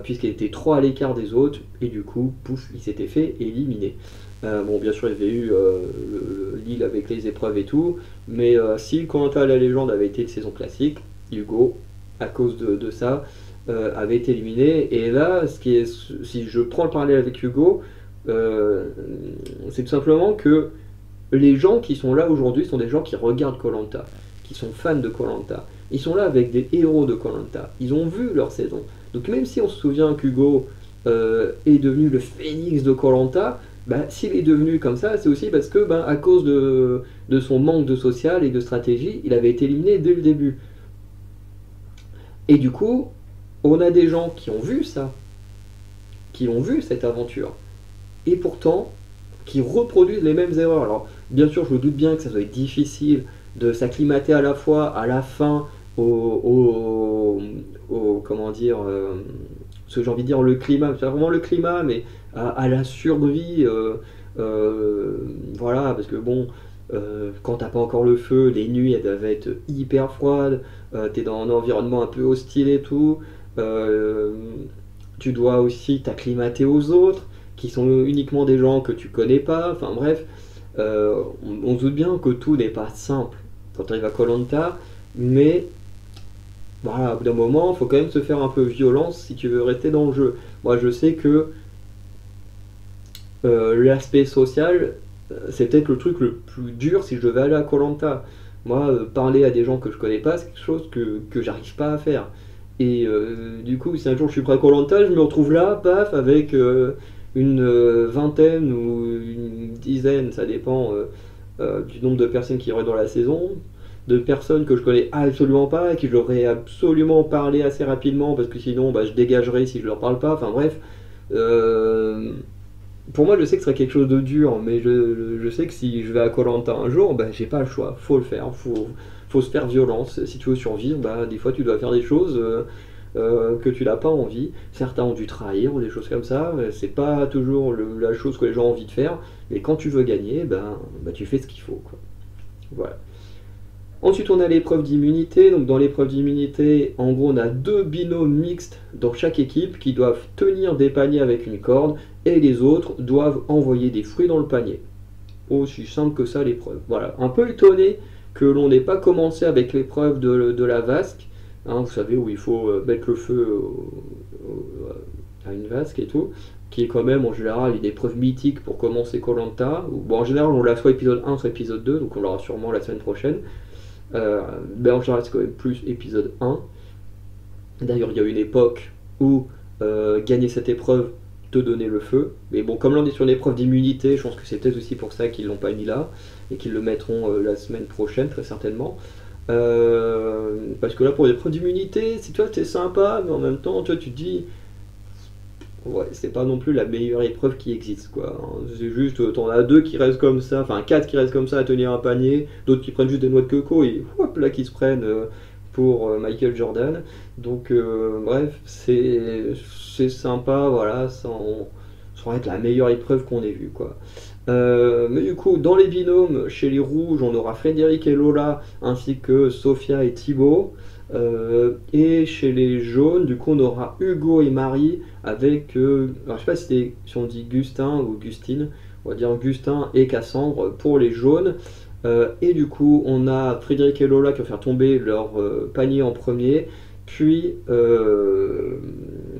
puisqu'il était trop à l'écart des autres, et du coup, pouf, il s'était fait éliminer. Bon, bien sûr, il y avait eu Lille avec les épreuves et tout, mais si koh la légende avait été une saison classique, Hugo, à cause de ça, avait été éliminé. Et là, si je prends le parallèle avec Hugo, c'est tout simplement que les gens qui sont là aujourd'hui sont des gens qui regardent koh, qui sont fans de koh. Ils sont là avec des héros de koh. Ils ont vu leur saison. Donc même si on se souvient qu'Hugo est devenu le phénix de koh, s'il est devenu comme ça, c'est aussi parce que à cause de son manque de social et de stratégie, il avait été éliminé dès le début. Et du coup, on a des gens qui ont vu ça, qui ont vu cette aventure, et pourtant qui reproduisent les mêmes erreurs. Alors bien sûr, je me doute bien que ça doit être difficile de s'acclimater à la fois à la fin comment dire, ce que j'ai envie de dire, le climat, c'est pas vraiment le climat, mais à la survie, voilà, parce que bon, quand t'as pas encore le feu, les nuits elles doivent être hyper froides, t'es dans un environnement un peu hostile et tout, tu dois aussi t'acclimater aux autres, qui sont uniquement des gens que tu connais pas, enfin bref, on se doute bien que tout n'est pas simple quand tu arrives à koh, mais voilà, au bout d'un moment, il faut quand même se faire un peu violence si tu veux rester dans le jeu. Moi, je sais que l'aspect social, c'est peut-être le truc le plus dur si je devais aller à koh. Moi, parler à des gens que je connais pas, c'est quelque chose que j'arrive pas à faire. Et du coup, si un jour je suis prêt à koh, je me retrouve là, paf, avec une vingtaine ou une dizaine, ça dépend du nombre de personnes qui y aurait dans la saison, de personnes que je connais absolument pas, et qui je devrais absolument parler assez rapidement, parce que sinon je dégagerai si je leur parle pas, enfin bref. Pour moi, je sais que ce serait quelque chose de dur, mais je sais que si je vais à koh un jour, j'ai pas le choix, faut le faire, faut se faire violence. Si tu veux survivre, des fois tu dois faire des choses que tu n'as pas envie. Certains ont dû trahir ou des choses comme ça, c'est pas toujours la chose que les gens ont envie de faire, mais quand tu veux gagner, tu fais ce qu'il faut, quoi. Voilà. Ensuite, on a l'épreuve d'immunité. Donc, dans l'épreuve d'immunité, en gros, on a 2 binômes mixtes dans chaque équipe qui doivent tenir des paniers avec une corde, et les autres doivent envoyer des fruits dans le panier. Aussi simple que ça, l'épreuve. Voilà. Un peu étonné que l'on n'ait pas commencé avec l'épreuve de la vasque, hein, vous savez, où il faut mettre le feu à une vasque et tout, qui est quand même en général une épreuve mythique pour commencer koh. Bon, en général, on l'a soit épisode 1, soit épisode 2, donc on l'aura sûrement la semaine prochaine. Mais en général, c'est quand même plus épisode 1. D'ailleurs, il y a une époque où gagner cette épreuve te donnait le feu. Mais bon, comme là on est sur une épreuve d'immunité, je pense que c'est peut-être aussi pour ça qu'ils l'ont pas mis là et qu'ils le mettront la semaine prochaine, très certainement. Parce que là, pour l'épreuve d'immunité, c'est toi, c'est sympa, mais en même temps, toi, tu te dis, ouais, c'est pas non plus la meilleure épreuve qui existe, quoi. C'est juste, t'en as deux qui restent comme ça, enfin quatre qui restent comme ça à tenir un panier, d'autres qui prennent juste des noix de coco et hop là qui se prennent pour Michael Jordan. Donc, bref, c'est sympa, voilà, sans être la meilleure épreuve qu'on ait vue, quoi. Mais du coup, dans les binômes, chez les rouges, on aura Frédéric et Lola, ainsi que Sophia et Thibaut. Et chez les jaunes, du coup, on aura Hugo et Marie avec, alors je sais pas si on dit Gustin ou Gustine, on va dire Gustin et Cassandre pour les jaunes. Et du coup, on a Frédéric et Lola qui vont faire tomber leur panier en premier, puis,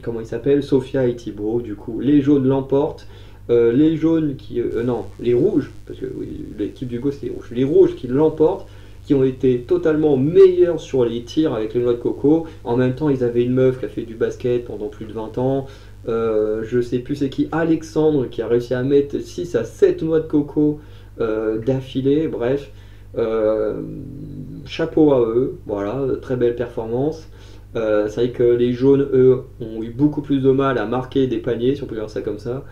comment il s'appelle, Sophia et Thibaut. Du coup, les jaunes l'emportent. Les jaunes qui. Non, les rouges, parce que oui, l'équipe d'Hugo c'est les rouges. Les rouges qui l'emportent, qui ont été totalement meilleurs sur les tirs avec les noix de coco. En même temps, ils avaient une meuf qui a fait du basket pendant plus de 20 ans. Je sais plus c'est qui, Alexandre, qui a réussi à mettre 6 à 7 noix de coco d'affilée. Bref, chapeau à eux. Voilà, très belle performance. C'est vrai que les jaunes, eux, ont eu beaucoup plus de mal à marquer des paniers, si on peut dire ça comme ça.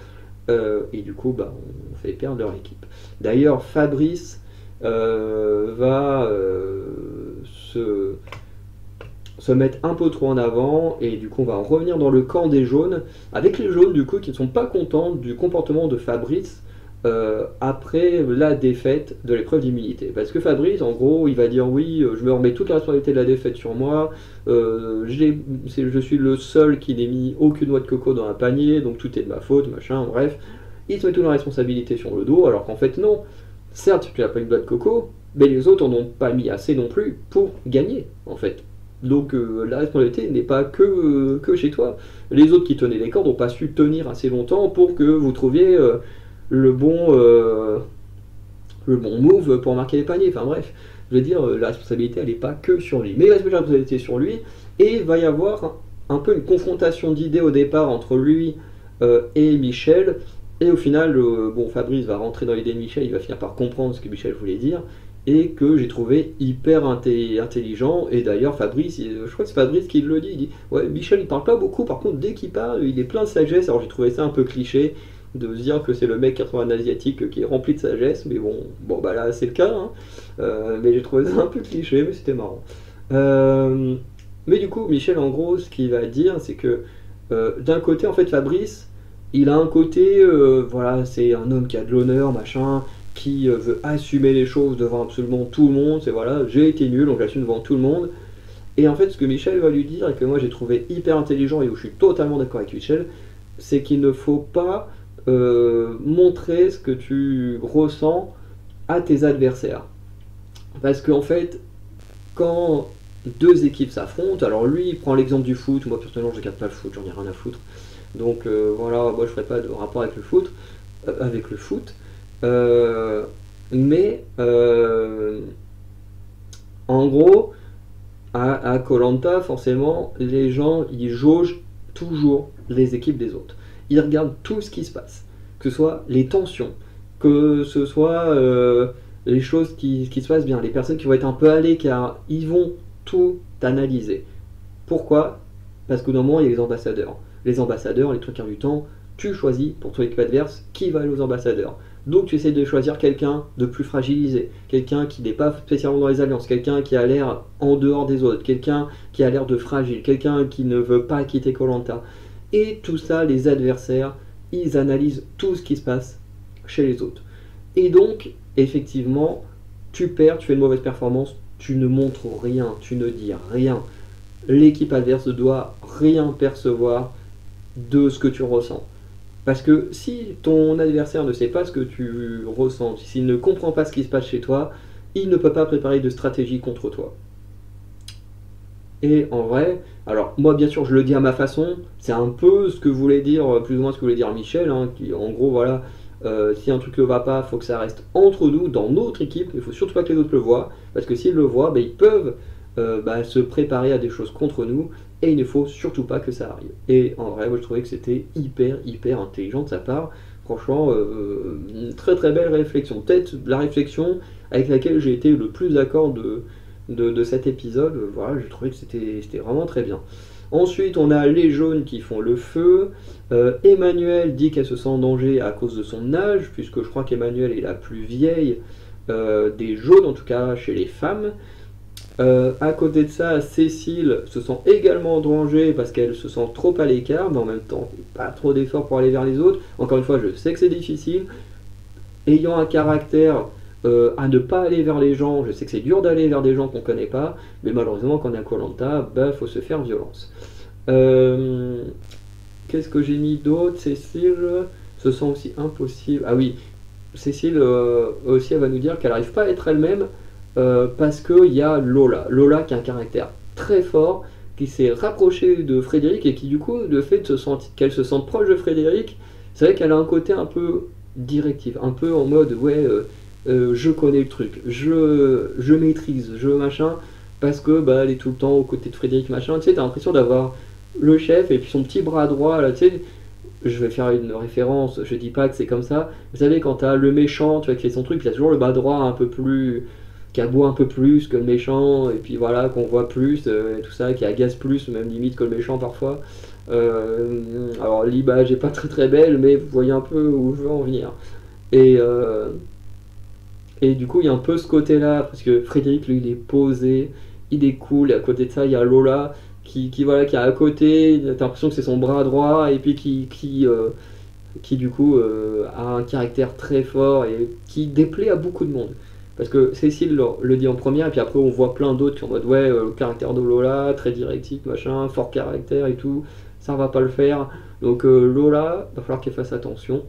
Et du coup, bah, on fait perdre leur équipe. D'ailleurs, Fabrice va se mettre un peu trop en avant, et du coup, on va revenir dans le camp des jaunes, avec les jaunes, du coup, qui ne sont pas contents du comportement de Fabrice après la défaite de l'épreuve d'immunité. Parce que Fabrice, en gros, il va dire oui, je me remets toute la responsabilité de la défaite sur moi, je suis le seul qui n'ait mis aucune noix de coco dans un panier, donc tout est de ma faute, machin, bref. Il se met toute la responsabilité sur le dos, alors qu'en fait non. Certes, tu n'as pas une noix de coco, mais les autres en ont pas mis assez non plus pour gagner, en fait. Donc la responsabilité n'est pas que chez toi. Les autres qui tenaient les cordes n'ont pas su tenir assez longtemps pour que vous trouviez le bon move pour marquer les paniers. Enfin bref, je veux dire, la responsabilité elle n'est pas que sur lui. Mais il reste la responsabilité sur lui, et il va y avoir un peu une confrontation d'idées au départ entre lui et Michel. Et au final, bon, Fabrice va rentrer dans l'idée de Michel, il va finir par comprendre ce que Michel voulait dire, et que j'ai trouvé hyper intelligent. Et d'ailleurs, Fabrice, je crois que c'est Fabrice qui le dit, il dit ouais, Michel il parle pas beaucoup, par contre, dès qu'il parle, il est plein de sagesse. Alors j'ai trouvé ça un peu cliché de se dire que c'est le mec 80 asiatique qui est rempli de sagesse, mais bon bah là c'est le cas, hein. Mais j'ai trouvé ça un peu cliché, mais c'était marrant. Mais du coup, Michel, en gros, ce qu'il va dire, c'est que d'un côté, en fait, Fabrice, il a un côté, voilà, c'est un homme qui a de l'honneur, machin, qui veut assumer les choses devant absolument tout le monde. C'est voilà, j'ai été nul, donc j'assume devant tout le monde. Et en fait, ce que Michel va lui dire, et que moi j'ai trouvé hyper intelligent, et où je suis totalement d'accord avec Michel, c'est qu'il ne faut pas montrer ce que tu ressens à tes adversaires. Parce qu'en fait, quand deux équipes s'affrontent, alors lui il prend l'exemple du foot, moi personnellement je regarde pas le foot, j'en ai rien à foutre. Donc voilà, moi je ferai pas de rapport avec le foot. Mais en gros, à koh, forcément, les gens ils jaugent toujours les équipes des autres. Ils regardent tout ce qui se passe, que ce soit les tensions, que ce soit les choses qui se passent bien, les personnes qui vont être un peu à l'écart, ils vont tout analyser. Pourquoi? Parce qu'au moment, il y a les ambassadeurs. Les ambassadeurs, les trois quarts du temps, tu choisis pour ton équipe adverse qui va aller aux ambassadeurs. Donc tu essaies de choisir quelqu'un de plus fragilisé, quelqu'un qui n'est pas spécialement dans les alliances, quelqu'un qui a l'air en dehors des autres, quelqu'un qui a l'air de fragile, quelqu'un qui ne veut pas quitter koh. Et tout ça, les adversaires, ils analysent tout ce qui se passe chez les autres. Et donc, effectivement, tu perds, tu fais une mauvaise performance, tu ne montres rien, tu ne dis rien. L'équipe adverse ne doit rien percevoir de ce que tu ressens. Parce que si ton adversaire ne sait pas ce que tu ressens, s'il ne comprend pas ce qui se passe chez toi, il ne peut pas préparer de stratégie contre toi. Et en vrai, alors moi bien sûr je le dis à ma façon, c'est un peu ce que voulait dire, plus ou moins ce que voulait dire Michel, hein, qui en gros voilà, si un truc ne va pas, il faut que ça reste entre nous, dans notre équipe, il faut surtout pas que les autres le voient, parce que s'ils le voient, bah, ils peuvent se préparer à des choses contre nous, et il ne faut surtout pas que ça arrive. Et en vrai, moi je trouvais que c'était hyper intelligent de sa part, franchement, une très très belle réflexion, peut-être la réflexion avec laquelle j'ai été le plus d'accord de cet épisode. Voilà, j'ai trouvé que c'était vraiment très bien. Ensuite, on a les jaunes qui font le feu. Emmanuel dit qu'elle se sent en danger à cause de son âge, puisque je crois qu'Emmanuel est la plus vieille des jaunes, en tout cas chez les femmes. À côté de ça, Cécile se sent également en danger parce qu'elle se sent trop à l'écart, mais en même temps, pas trop d'efforts pour aller vers les autres. Encore une fois, je sais que c'est difficile. Ayant un caractère à ne pas aller vers les gens, je sais que c'est dur d'aller vers des gens qu'on ne connaît pas, mais malheureusement, quand on est à Koh Lanta, bah, faut se faire violence. Euh, Qu'est-ce que j'ai mis d'autre? Cécile se sent aussi impossible. Ah oui, Cécile aussi, elle va nous dire qu'elle n'arrive pas à être elle-même parce qu'il y a Lola. Lola qui a un caractère très fort, qui s'est rapprochée de Frédéric et qui du coup, le fait qu'elle se sente proche de Frédéric, c'est vrai qu'elle a un côté un peu directif, un peu en mode ouais, je connais le truc, je maîtrise, je machin, parce que bah, elle est tout le temps aux côtés de Frédéric machin. Tu sais, t'as l'impression d'avoir le chef et puis son petit bras droit là, tu sais. Je vais faire une référence, je dis pas que c'est comme ça. Vous savez, quand t'as le méchant, tu vois, qui fait son truc, il a toujours le bas droit un peu plus, qui aboie un peu plus que le méchant, et puis voilà, qu'on voit plus, et tout ça, qui agace plus, même limite que le méchant parfois. Alors l'image est pas très très belle, mais vous voyez un peu où je veux en venir. Et, euh, et du coup, il y a un peu ce côté-là, parce que Frédéric, lui, il est posé, il est cool, et à côté de ça, il y a Lola voilà, qui est à côté, t'as l'impression que c'est son bras droit, et puis qui du coup a un caractère très fort et qui déplaît à beaucoup de monde. Parce que Cécile le dit en première, et puis après on voit plein d'autres qui sont en mode ouais, le caractère de Lola, très directif, machin, fort caractère et tout, ça va pas le faire. Donc Lola, va falloir qu'elle fasse attention.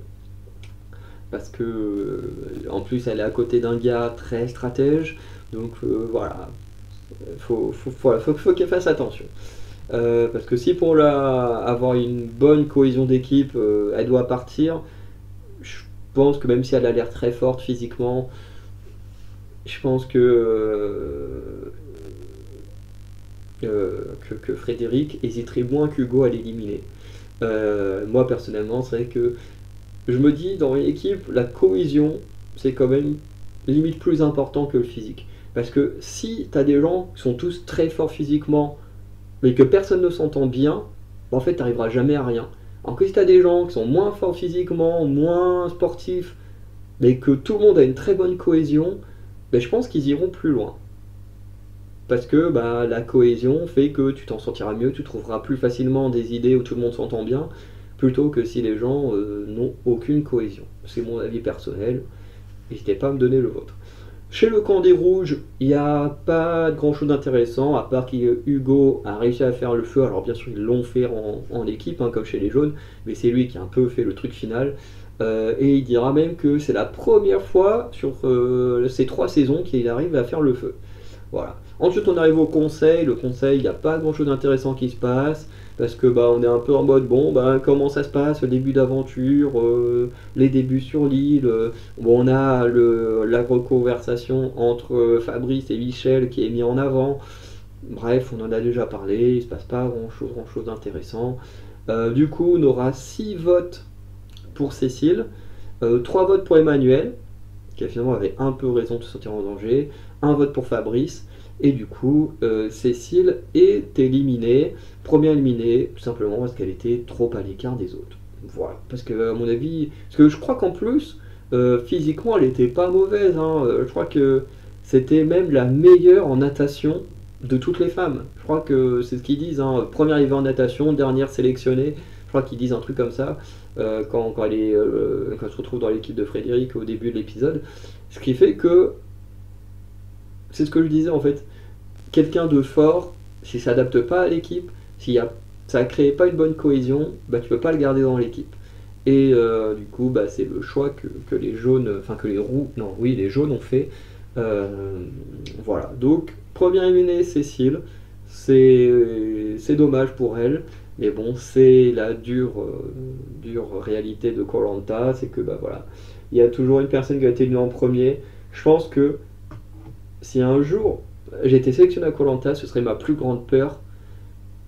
Parce que en plus elle est à côté d'un gars très stratège, donc voilà, faut qu'elle fasse attention. Parce que si pour avoir une bonne cohésion d'équipe, elle doit partir, je pense que même si elle a l'air très forte physiquement, je pense que Frédéric hésiterait moins qu'Hugo à l'éliminer. Moi personnellement, c'est vrai que je me dis dans une équipe, la cohésion, c'est quand même limite plus important que le physique. Parce que si tu as des gens qui sont tous très forts physiquement, mais que personne ne s'entend bien, bah, en fait, tu n'arriveras jamais à rien. Alors que si tu as des gens qui sont moins forts physiquement, moins sportifs, mais que tout le monde a une très bonne cohésion, bah, je pense qu'ils iront plus loin. Parce que bah, la cohésion fait que tu t'en sortiras mieux, tu trouveras plus facilement des idées où tout le monde s'entend bien, plutôt que si les gens n'ont aucune cohésion. C'est mon avis personnel, n'hésitez pas à me donner le vôtre. Chez le camp des rouges, il n'y a pas grand chose d'intéressant, à part que Hugo a réussi à faire le feu. Alors bien sûr, ils l'ont fait en équipe, hein, comme chez les jaunes, mais c'est lui qui a un peu fait le truc final. Et il dira même que c'est la première fois sur ces 3 saisons qu'il arrive à faire le feu. Voilà. Ensuite, on arrive au conseil. Le conseil, il n'y a pas grand chose d'intéressant qui se passe. Parce que bah, on est un peu en mode bon, bah, comment ça se passe, le début d'aventure, les débuts sur l'île. Bon, on a la reconversation entre Fabrice et Michel qui est mis en avant. Bref, on en a déjà parlé, il ne se passe pas grand chose d'intéressant. Du coup, on aura 6 votes pour Cécile, 3 votes pour Emmanuel, qui finalement avait un peu raison de se sentir en danger, un vote pour Fabrice, et du coup, Cécile est éliminée, première éliminée, tout simplement parce qu'elle était trop à l'écart des autres. Voilà, parce que à mon avis, parce que je crois qu'en plus, physiquement, elle était pas mauvaise, hein. Je crois que c'était même la meilleure en natation de toutes les femmes. Je crois que c'est ce qu'ils disent, hein. Première arrivée en natation, dernière sélectionnée, je crois qu'ils disent un truc comme ça, quand elle se retrouve dans l'équipe de Frédéric au début de l'épisode. Ce qui fait que, c'est ce que je disais en fait, quelqu'un de fort, s'il ne s'adapte pas à l'équipe, ça ne crée pas une bonne cohésion, bah, tu peux pas le garder dans l'équipe. Et du coup, bah, c'est le choix que les jaunes, enfin que les roux, non, oui, les jaunes ont fait. Voilà. Donc, première éliminée, Cécile. C'est dommage pour elle, mais bon, c'est la dure réalité de koh, c'est que bah voilà, il y a toujours une personne qui a été élue en premier. Je pense que si un jour j'ai été sélectionné à koh, ce serait ma plus grande peur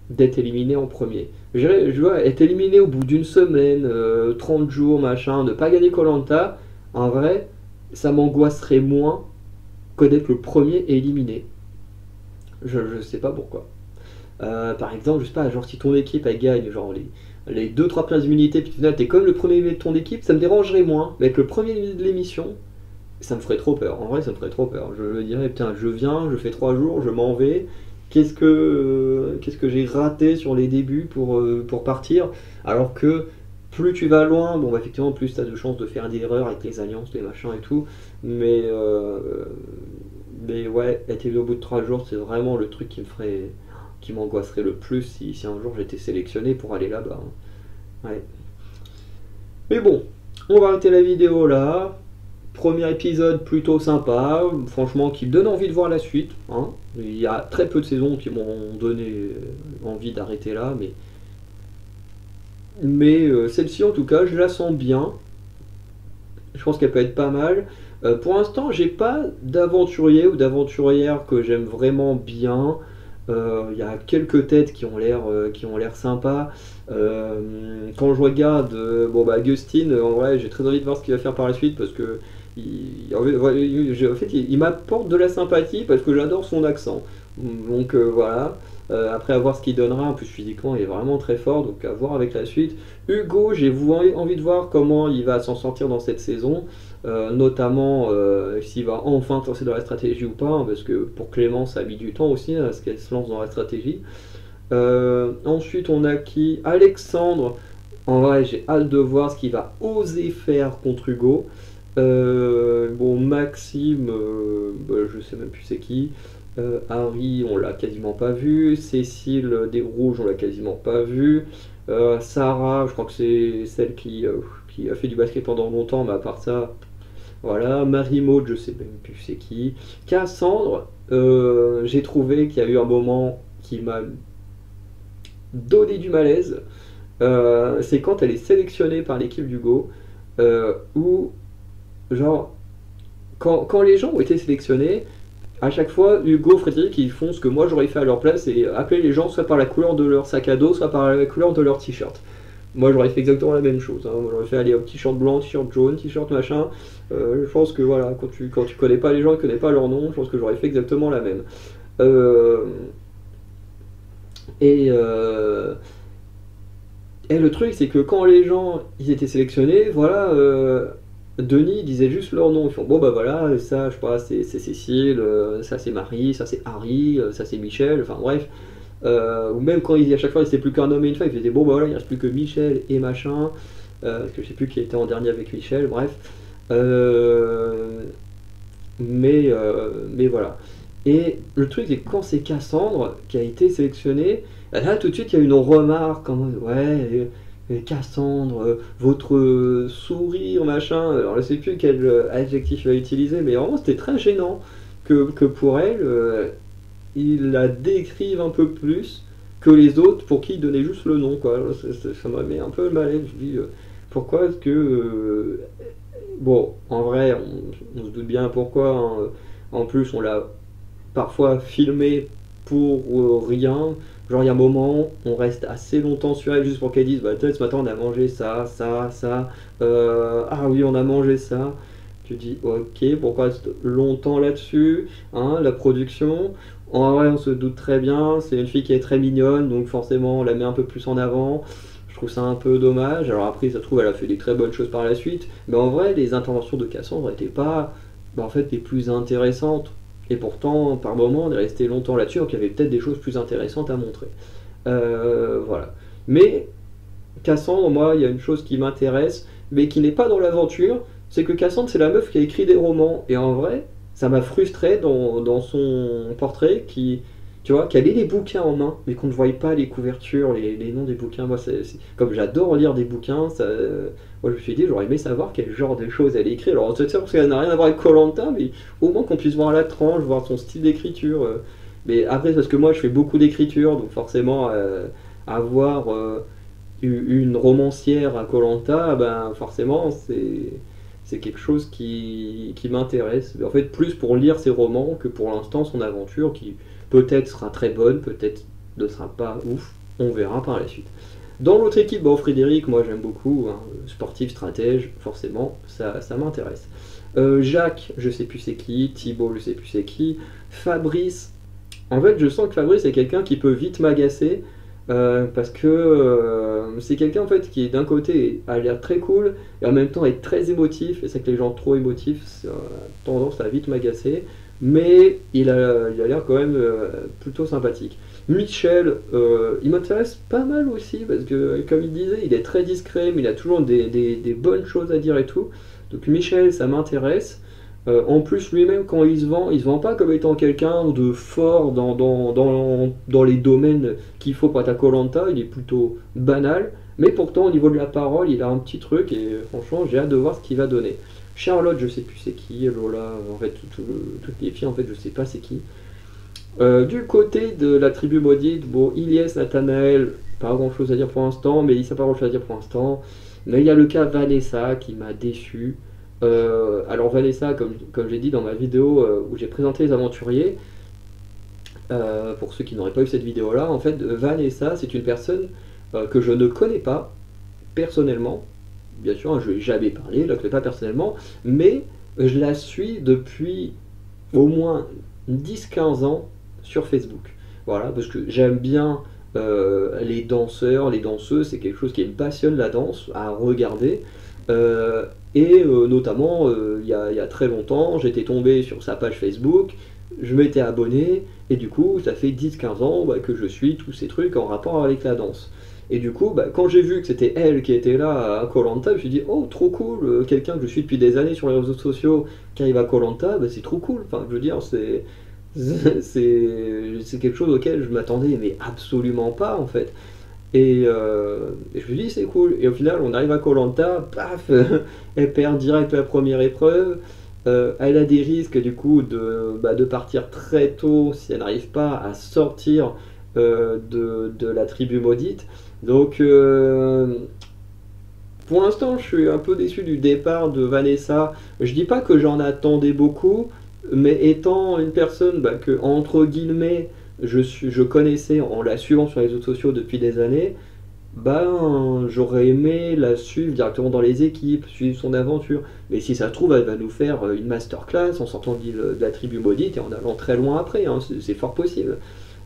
d'être éliminé en premier. Je vois, être éliminé au bout d'une semaine, 30 jours, machin, ne pas gagner koh, en vrai, ça m'angoisserait moins que d'être le premier éliminé. Je sais pas pourquoi. Par exemple, je sais pas, genre si ton équipe elle gagne genre les 2-3 premières immunités, puis au final t'es comme le premier de ton équipe, ça me dérangerait moins. Mais être le premier de l'émission, ça me ferait trop peur. En vrai, ça me ferait trop peur. Je me dirais, putain, je viens, je fais 3 jours, je m'en vais. Qu'est-ce que j'ai raté sur les débuts pour partir. Alors que plus tu vas loin, bon, bah, effectivement, plus tu as de chances de faire des erreurs avec les alliances, les machins et tout. Mais ouais, être élu au bout de 3 jours, c'est vraiment le truc qui m'angoisserait le plus si un jour j'étais sélectionné pour aller là-bas, hein. Ouais. Mais bon, on va arrêter la vidéo là. Premier épisode plutôt sympa, franchement qui me donne envie de voir la suite, hein. Il y a très peu de saisons qui m'ont donné envie d'arrêter là, mais celle-ci en tout cas, je la sens bien. Je pense qu'elle peut être pas mal. Pour l'instant, j'ai pas d'aventurier ou d'aventurière que j'aime vraiment bien. Il y a quelques têtes qui ont l'air sympas. Quand je regarde bon bah Augustine, en vrai, j'ai très envie de voir ce qu'il va faire par la suite parce que il m'apporte de la sympathie parce que j'adore son accent. Donc voilà. Après, à voir ce qu'il donnera. En plus, physiquement, il est vraiment très fort. Donc, à voir avec la suite. Hugo, j'ai envie de voir comment il va s'en sortir dans cette saison. Notamment s'il va enfin se lancer dans la stratégie ou pas. Hein, parce que pour Clément, ça a mis du temps aussi à ce qu'elle se lance dans la stratégie. Ensuite, on a qui? Alexandre. En vrai, j'ai hâte de voir ce qu'il va oser faire contre Hugo. Bon, Maxime, bah, je sais même plus c'est qui. Harry, on l'a quasiment pas vu. Cécile des Rouges, on l'a quasiment pas vu. Sarah, je crois que c'est celle qui a fait du basket pendant longtemps, mais à part ça, voilà. Marie-Maud, je sais même plus c'est qui. Cassandre, j'ai trouvé qu'il y a eu un moment qui m'a donné du malaise. C'est quand elle est sélectionnée par l'équipe d'Hugo, où, genre, quand les gens ont été sélectionnés, à chaque fois, Hugo, Frédéric, ils font ce que moi j'aurais fait à leur place et appeler les gens soit par la couleur de leur sac à dos, soit par la couleur de leur t-shirt. Moi j'aurais fait exactement la même chose, hein. Moi, j'aurais fait aller t-shirt blanc, t-shirt jaune, t-shirt machin. Je pense que voilà, quand tu connais pas les gens, tu connais pas leur nom, je pense que j'aurais fait exactement la même. Euh, et, euh, et le truc, c'est que quand les gens ils étaient sélectionnés, voilà, Denis disait juste leur nom. Ils font bon bah voilà, ça je sais pas, c'est Cécile, ça c'est Marie, ça c'est Harry, ça c'est Michel, enfin bref. Ou même quand à chaque fois il restait plus qu'un homme et une femme, ils faisaient bon bah voilà, il reste plus que Michel et machin. Parce que je sais plus qui était en dernier avec Michel, bref. Euh, mais voilà. Et le truc, c'est que quand c'est Cassandre qui a été sélectionnée, là tout de suite il y a une remarque en mode ouais, Cassandre, votre sourire, machin. Alors je sais plus quel adjectif il a utilisé, mais vraiment c'était très gênant que pour elle, il la décrive un peu plus que les autres pour qui il donnait juste le nom, quoi. Ça m'a mis un peu mal à l'aise. Je dis pourquoi est-ce que. Bon, en vrai, on se doute bien pourquoi, hein. En plus, on l'a parfois filmé pour rien. Genre, il y a un moment, on reste assez longtemps sur elle juste pour qu'elle dise bah, peut-être ce matin on a mangé ça, ça, ça. Ah oui, on a mangé ça. Tu dis ok, pourquoi reste longtemps là-dessus, hein, la production. En vrai, on se doute très bien, c'est une fille qui est très mignonne, donc forcément on la met un peu plus en avant. Je trouve ça un peu dommage. Alors après, ça se trouve, elle a fait des très bonnes choses par la suite. Mais en vrai, les interventions de Cassandre n'étaient pas bah, en fait, les plus intéressantes. Et pourtant, par moment, on est resté longtemps là-dessus, donc il y avait peut-être des choses plus intéressantes à montrer. Voilà. Mais Cassandre, moi, il y a une chose qui m'intéresse, mais qui n'est pas dans l'aventure, c'est que Cassandre, c'est la meuf qui a écrit des romans. Et en vrai, ça m'a frustré dans son portrait, tu vois, qu'elle ait les bouquins en main, mais qu'on ne voie pas les couvertures, les noms des bouquins. Moi, comme j'adore lire des bouquins, moi je me suis dit, j'aurais aimé savoir quel genre de choses elle écrit. Alors, c'est sûr, parce qu'elle n'a rien à voir avec koh, mais au moins qu'on puisse voir la tranche, voir son style d'écriture. Mais après, parce que moi je fais beaucoup d'écriture, donc forcément avoir une romancière à koh ben forcément c'est quelque chose qui m'intéresse. En fait, plus pour lire ses romans que pour l'instant son aventure, qui peut-être sera très bonne, peut-être ne sera pas ouf, on verra par la suite. Dans l'autre équipe, bon, Frédéric, moi j'aime beaucoup, hein, sportif, stratège, forcément, ça m'intéresse. Jacques, je sais plus c'est qui, Thibaut, je sais plus c'est qui, Fabrice, en fait je sens que Fabrice est quelqu'un qui peut vite m'agacer, parce que c'est quelqu'un en fait qui d'un côté a l'air très cool et en même temps est très émotif, et c'est que les gens trop émotifs ça a tendance à vite m'agacer, mais il a l'air quand même plutôt sympathique. Michel, il m'intéresse pas mal aussi parce que, comme il disait, il est très discret, mais il a toujours des bonnes choses à dire et tout. Donc Michel, ça m'intéresse. En plus, lui-même, quand il se vend pas comme étant quelqu'un de fort dans les domaines qu'il faut pour être à koh. Il est plutôt banal, mais pourtant, au niveau de la parole, il a un petit truc et franchement, j'ai hâte de voir ce qu'il va donner. Charlotte, je sais plus c'est qui, Lola, en fait, toutes les filles, en fait, je sais pas c'est qui. Du côté de la tribu maudite, bon, Ilyes, Nathanaël, pas grand chose à dire pour l'instant, mais Mélissa, pas grand chose à dire pour l'instant. Mais il y a le cas Vanessa qui m'a déçu. Alors, Vanessa, comme j'ai dit dans ma vidéo où j'ai présenté les aventuriers, pour ceux qui n'auraient pas eu cette vidéo là, en fait, Vanessa, c'est une personne que je ne connais pas personnellement. Bien sûr, hein, je lui ai jamais parlé, je ne la connais pas personnellement, mais je la suis depuis au moins 10-15 ans sur Facebook. Voilà, parce que j'aime bien les danseurs, les danseuses, c'est quelque chose qui me passionne la danse, à regarder. Notamment, il y a très longtemps, j'étais tombé sur sa page Facebook, je m'étais abonné, et du coup, ça fait 10-15 ans bah, que je suis tous ces trucs en rapport avec la danse. Et du coup, bah, quand j'ai vu que c'était elle qui était là à koh, je me suis dit, oh, trop cool, quelqu'un que je suis depuis des années sur les réseaux sociaux qui arrive à koh, bah, c'est trop cool. Enfin, je veux dire, c'est quelque chose auquel je m'attendais, mais absolument pas en fait. Et je me dis, c'est cool. Et au final, on arrive à koh, paf, elle perd direct la première épreuve. Elle a des risques du coup de partir très tôt si elle n'arrive pas à sortir de la tribu maudite. Donc, pour l'instant, je suis un peu déçu du départ de Vanessa. Je dis pas que j'en attendais beaucoup, mais étant une personne bah, que, entre guillemets, je connaissais en la suivant sur les réseaux sociaux depuis des années, ben j'aurais aimé la suivre directement dans les équipes, suivre son aventure. Mais si ça se trouve, elle va nous faire une masterclass en sortant de la tribu maudite et en allant très loin après, hein, c'est fort possible.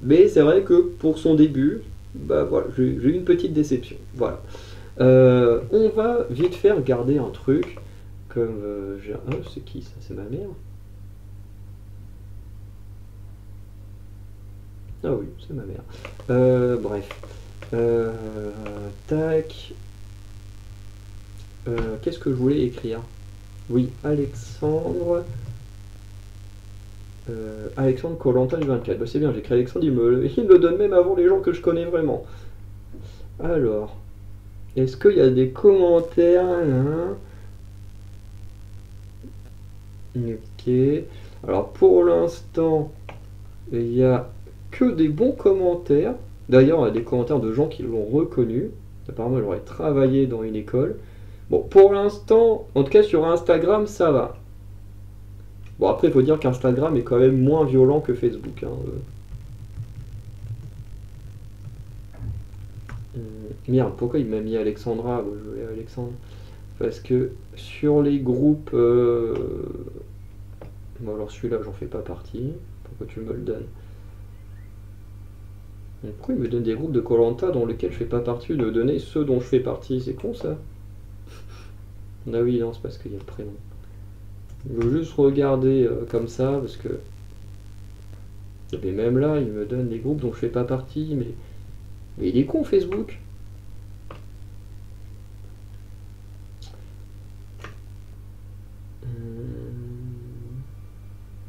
Mais c'est vrai que pour son début, bah voilà, j'ai eu une petite déception. Voilà. On va vite faire garder un truc comme c'est qui ça? C'est ma mère. Ah oui, c'est ma mère. Bref. Tac. Qu'est-ce que je voulais écrire? Oui, Alexandre. Alexandre koh du 24. Bah, c'est bien, j'écris Alexandre, il me le donne même avant les gens que je connais vraiment. Alors. Est-ce qu'il y a des commentaires hein? Ok. Alors pour l'instant, il n'y a que des bons commentaires. D'ailleurs, il y a des commentaires de gens qui l'ont reconnu. Apparemment, elle aurait travaillé dans une école. Bon, pour l'instant, en tout cas sur Instagram, ça va. Bon, après, il faut dire qu'Instagram est quand même moins violent que Facebook. Hein. Merde, pourquoi il m'a mis Alexandra? Bon, je voulais Alexandre. Parce que sur les groupes... Bon, alors celui-là, j'en fais pas partie. Pourquoi tu me le donnes? Pourquoi il me donne des groupes de koh dans lesquels je fais pas partie, de donner ceux dont je fais partie? C'est con ça. Ah oui, non, c'est parce qu'il y a le prénom. Je veux juste regarder comme ça, parce que... Mais même là, il me donne des groupes dont je fais pas partie, mais il est con Facebook.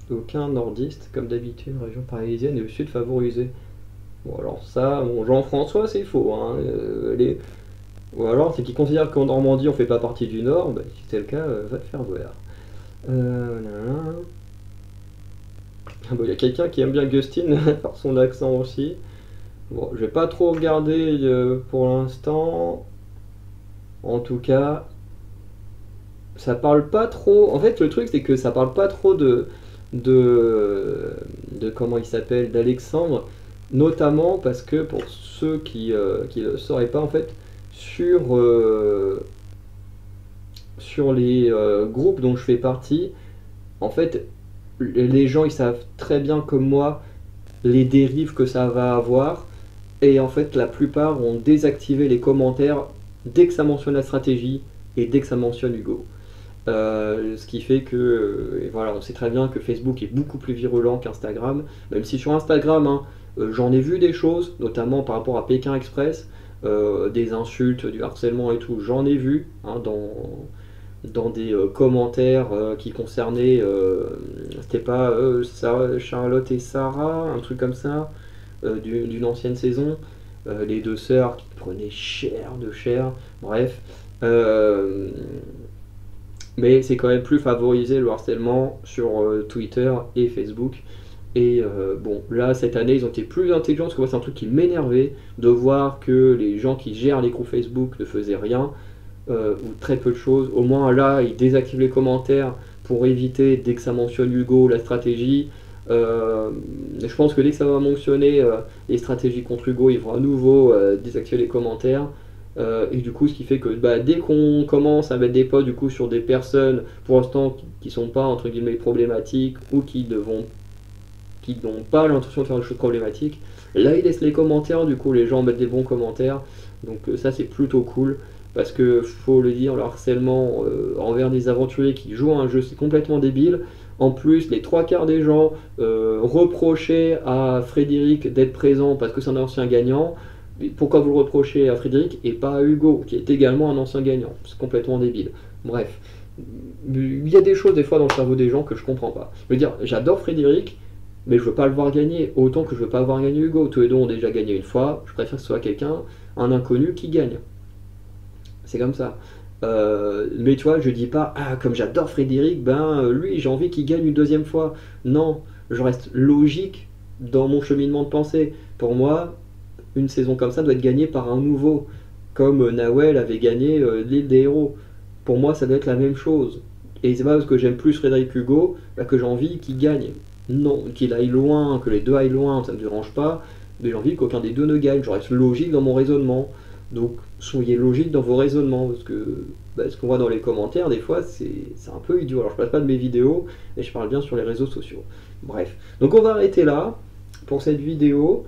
Aucun nordiste, comme d'habitude, région parisienne et au sud favorisée. Bon alors ça, bon, Jean-François c'est faux. Hein. Ou alors c'est qu'il considère qu'en Normandie on fait pas partie du Nord, bah, si c'est le cas, va te faire voir. Bon, il y a quelqu'un qui aime bien Gustin par son accent aussi. Bon, je vais pas trop regarder pour l'instant. En tout cas, ça parle pas trop. En fait, le truc, c'est que ça parle pas trop de, de comment il s'appelle, d'Alexandre, notamment parce que pour ceux qui le sauraient pas, en fait, sur les groupes dont je fais partie, en fait, les gens ils savent très bien comme moi les dérives que ça va avoir, et en fait, la plupart ont désactivé les commentaires dès que ça mentionne la stratégie et dès que ça mentionne Hugo. Ce qui fait que, et voilà, on sait très bien que Facebook est beaucoup plus virulent qu'Instagram, même si sur Instagram, hein, j'en ai vu des choses, notamment par rapport à Pékin Express, des insultes, du harcèlement et tout, j'en ai vu hein, dans des commentaires qui concernaient, c'était pas Charlotte et Sarah, un truc comme ça, d'une ancienne saison, les deux sœurs qui prenaient cher de cher, bref. Mais c'est quand même plus favorisé le harcèlement sur Twitter et Facebook. Et bon, là, cette année, ils ont été plus intelligents, parce que moi, c'est un truc qui m'énervait, de voir que les gens qui gèrent les groupes Facebook ne faisaient rien, ou très peu de choses. Au moins, là, ils désactivent les commentaires pour éviter, dès que ça mentionne Hugo, la stratégie. Je pense que dès que ça va mentionner les stratégies contre Hugo, ils vont à nouveau désactiver les commentaires. Et du coup, ce qui fait que dès qu'on commence à mettre des posts du coup, sur des personnes, pour l'instant, qui sont pas entre guillemets problématiques ou qui n'ont pas l'intention de faire des choses problématiques, là ils laissent les commentaires, du coup les gens mettent des bons commentaires, donc ça c'est plutôt cool, parce que faut le dire, le harcèlement envers des aventuriers qui jouent à un jeu c'est complètement débile. En plus, les trois quarts des gens reprochaient à Frédéric d'être présent parce que c'est un ancien gagnant. Mais pourquoi vous le reprochez à Frédéric et pas à Hugo, qui est également un ancien gagnant? C'est complètement débile. Bref, il y a des choses des fois dans le cerveau des gens que je comprends pas. Je veux dire, j'adore Frédéric, mais je veux pas le voir gagner, autant que je veux pas voir gagner Hugo. Tous les deux ont déjà gagné une fois, je préfère que ce soit quelqu'un, un inconnu, qui gagne. C'est comme ça. Mais tu vois, je dis pas, ah, comme j'adore Frédéric, lui, j'ai envie qu'il gagne une deuxième fois. Non, je reste logique dans mon cheminement de pensée. Pour moi, une saison comme ça doit être gagnée par un nouveau, comme Nawel avait gagné l'île des héros. Pour moi, ça doit être la même chose. Et c'est pas parce que j'aime plus Frédéric Hugo que j'ai envie qu'il gagne. Non, qu'il aille loin, que les deux aillent loin, ça ne me dérange pas, mais j'ai envie qu'aucun des deux ne gagne. Je reste logique dans mon raisonnement. Donc, soyez logique dans vos raisonnements, parce que ce qu'on voit dans les commentaires, des fois, c'est un peu idiot. Alors, je passe pas de mes vidéos, mais je parle bien sur les réseaux sociaux. Bref. Donc, on va arrêter là pour cette vidéo.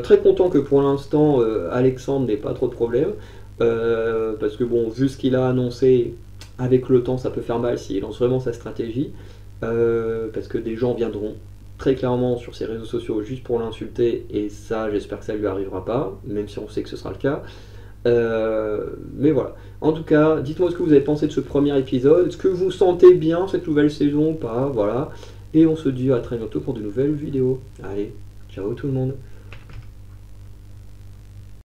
Très content que pour l'instant Alexandre n'ait pas trop de problèmes, parce que bon, vu ce qu'il a annoncé, avec le temps ça peut faire mal s'il lance vraiment sa stratégie, parce que des gens viendront très clairement sur ses réseaux sociaux juste pour l'insulter, et ça j'espère que ça lui arrivera pas, même si on sait que ce sera le cas. Mais voilà, en tout cas, dites-moi ce que vous avez pensé de ce premier épisode, est-ce que vous sentez bien cette nouvelle saison ou pas, voilà, et on se dit à très bientôt pour de nouvelles vidéos. Allez, ciao tout le monde.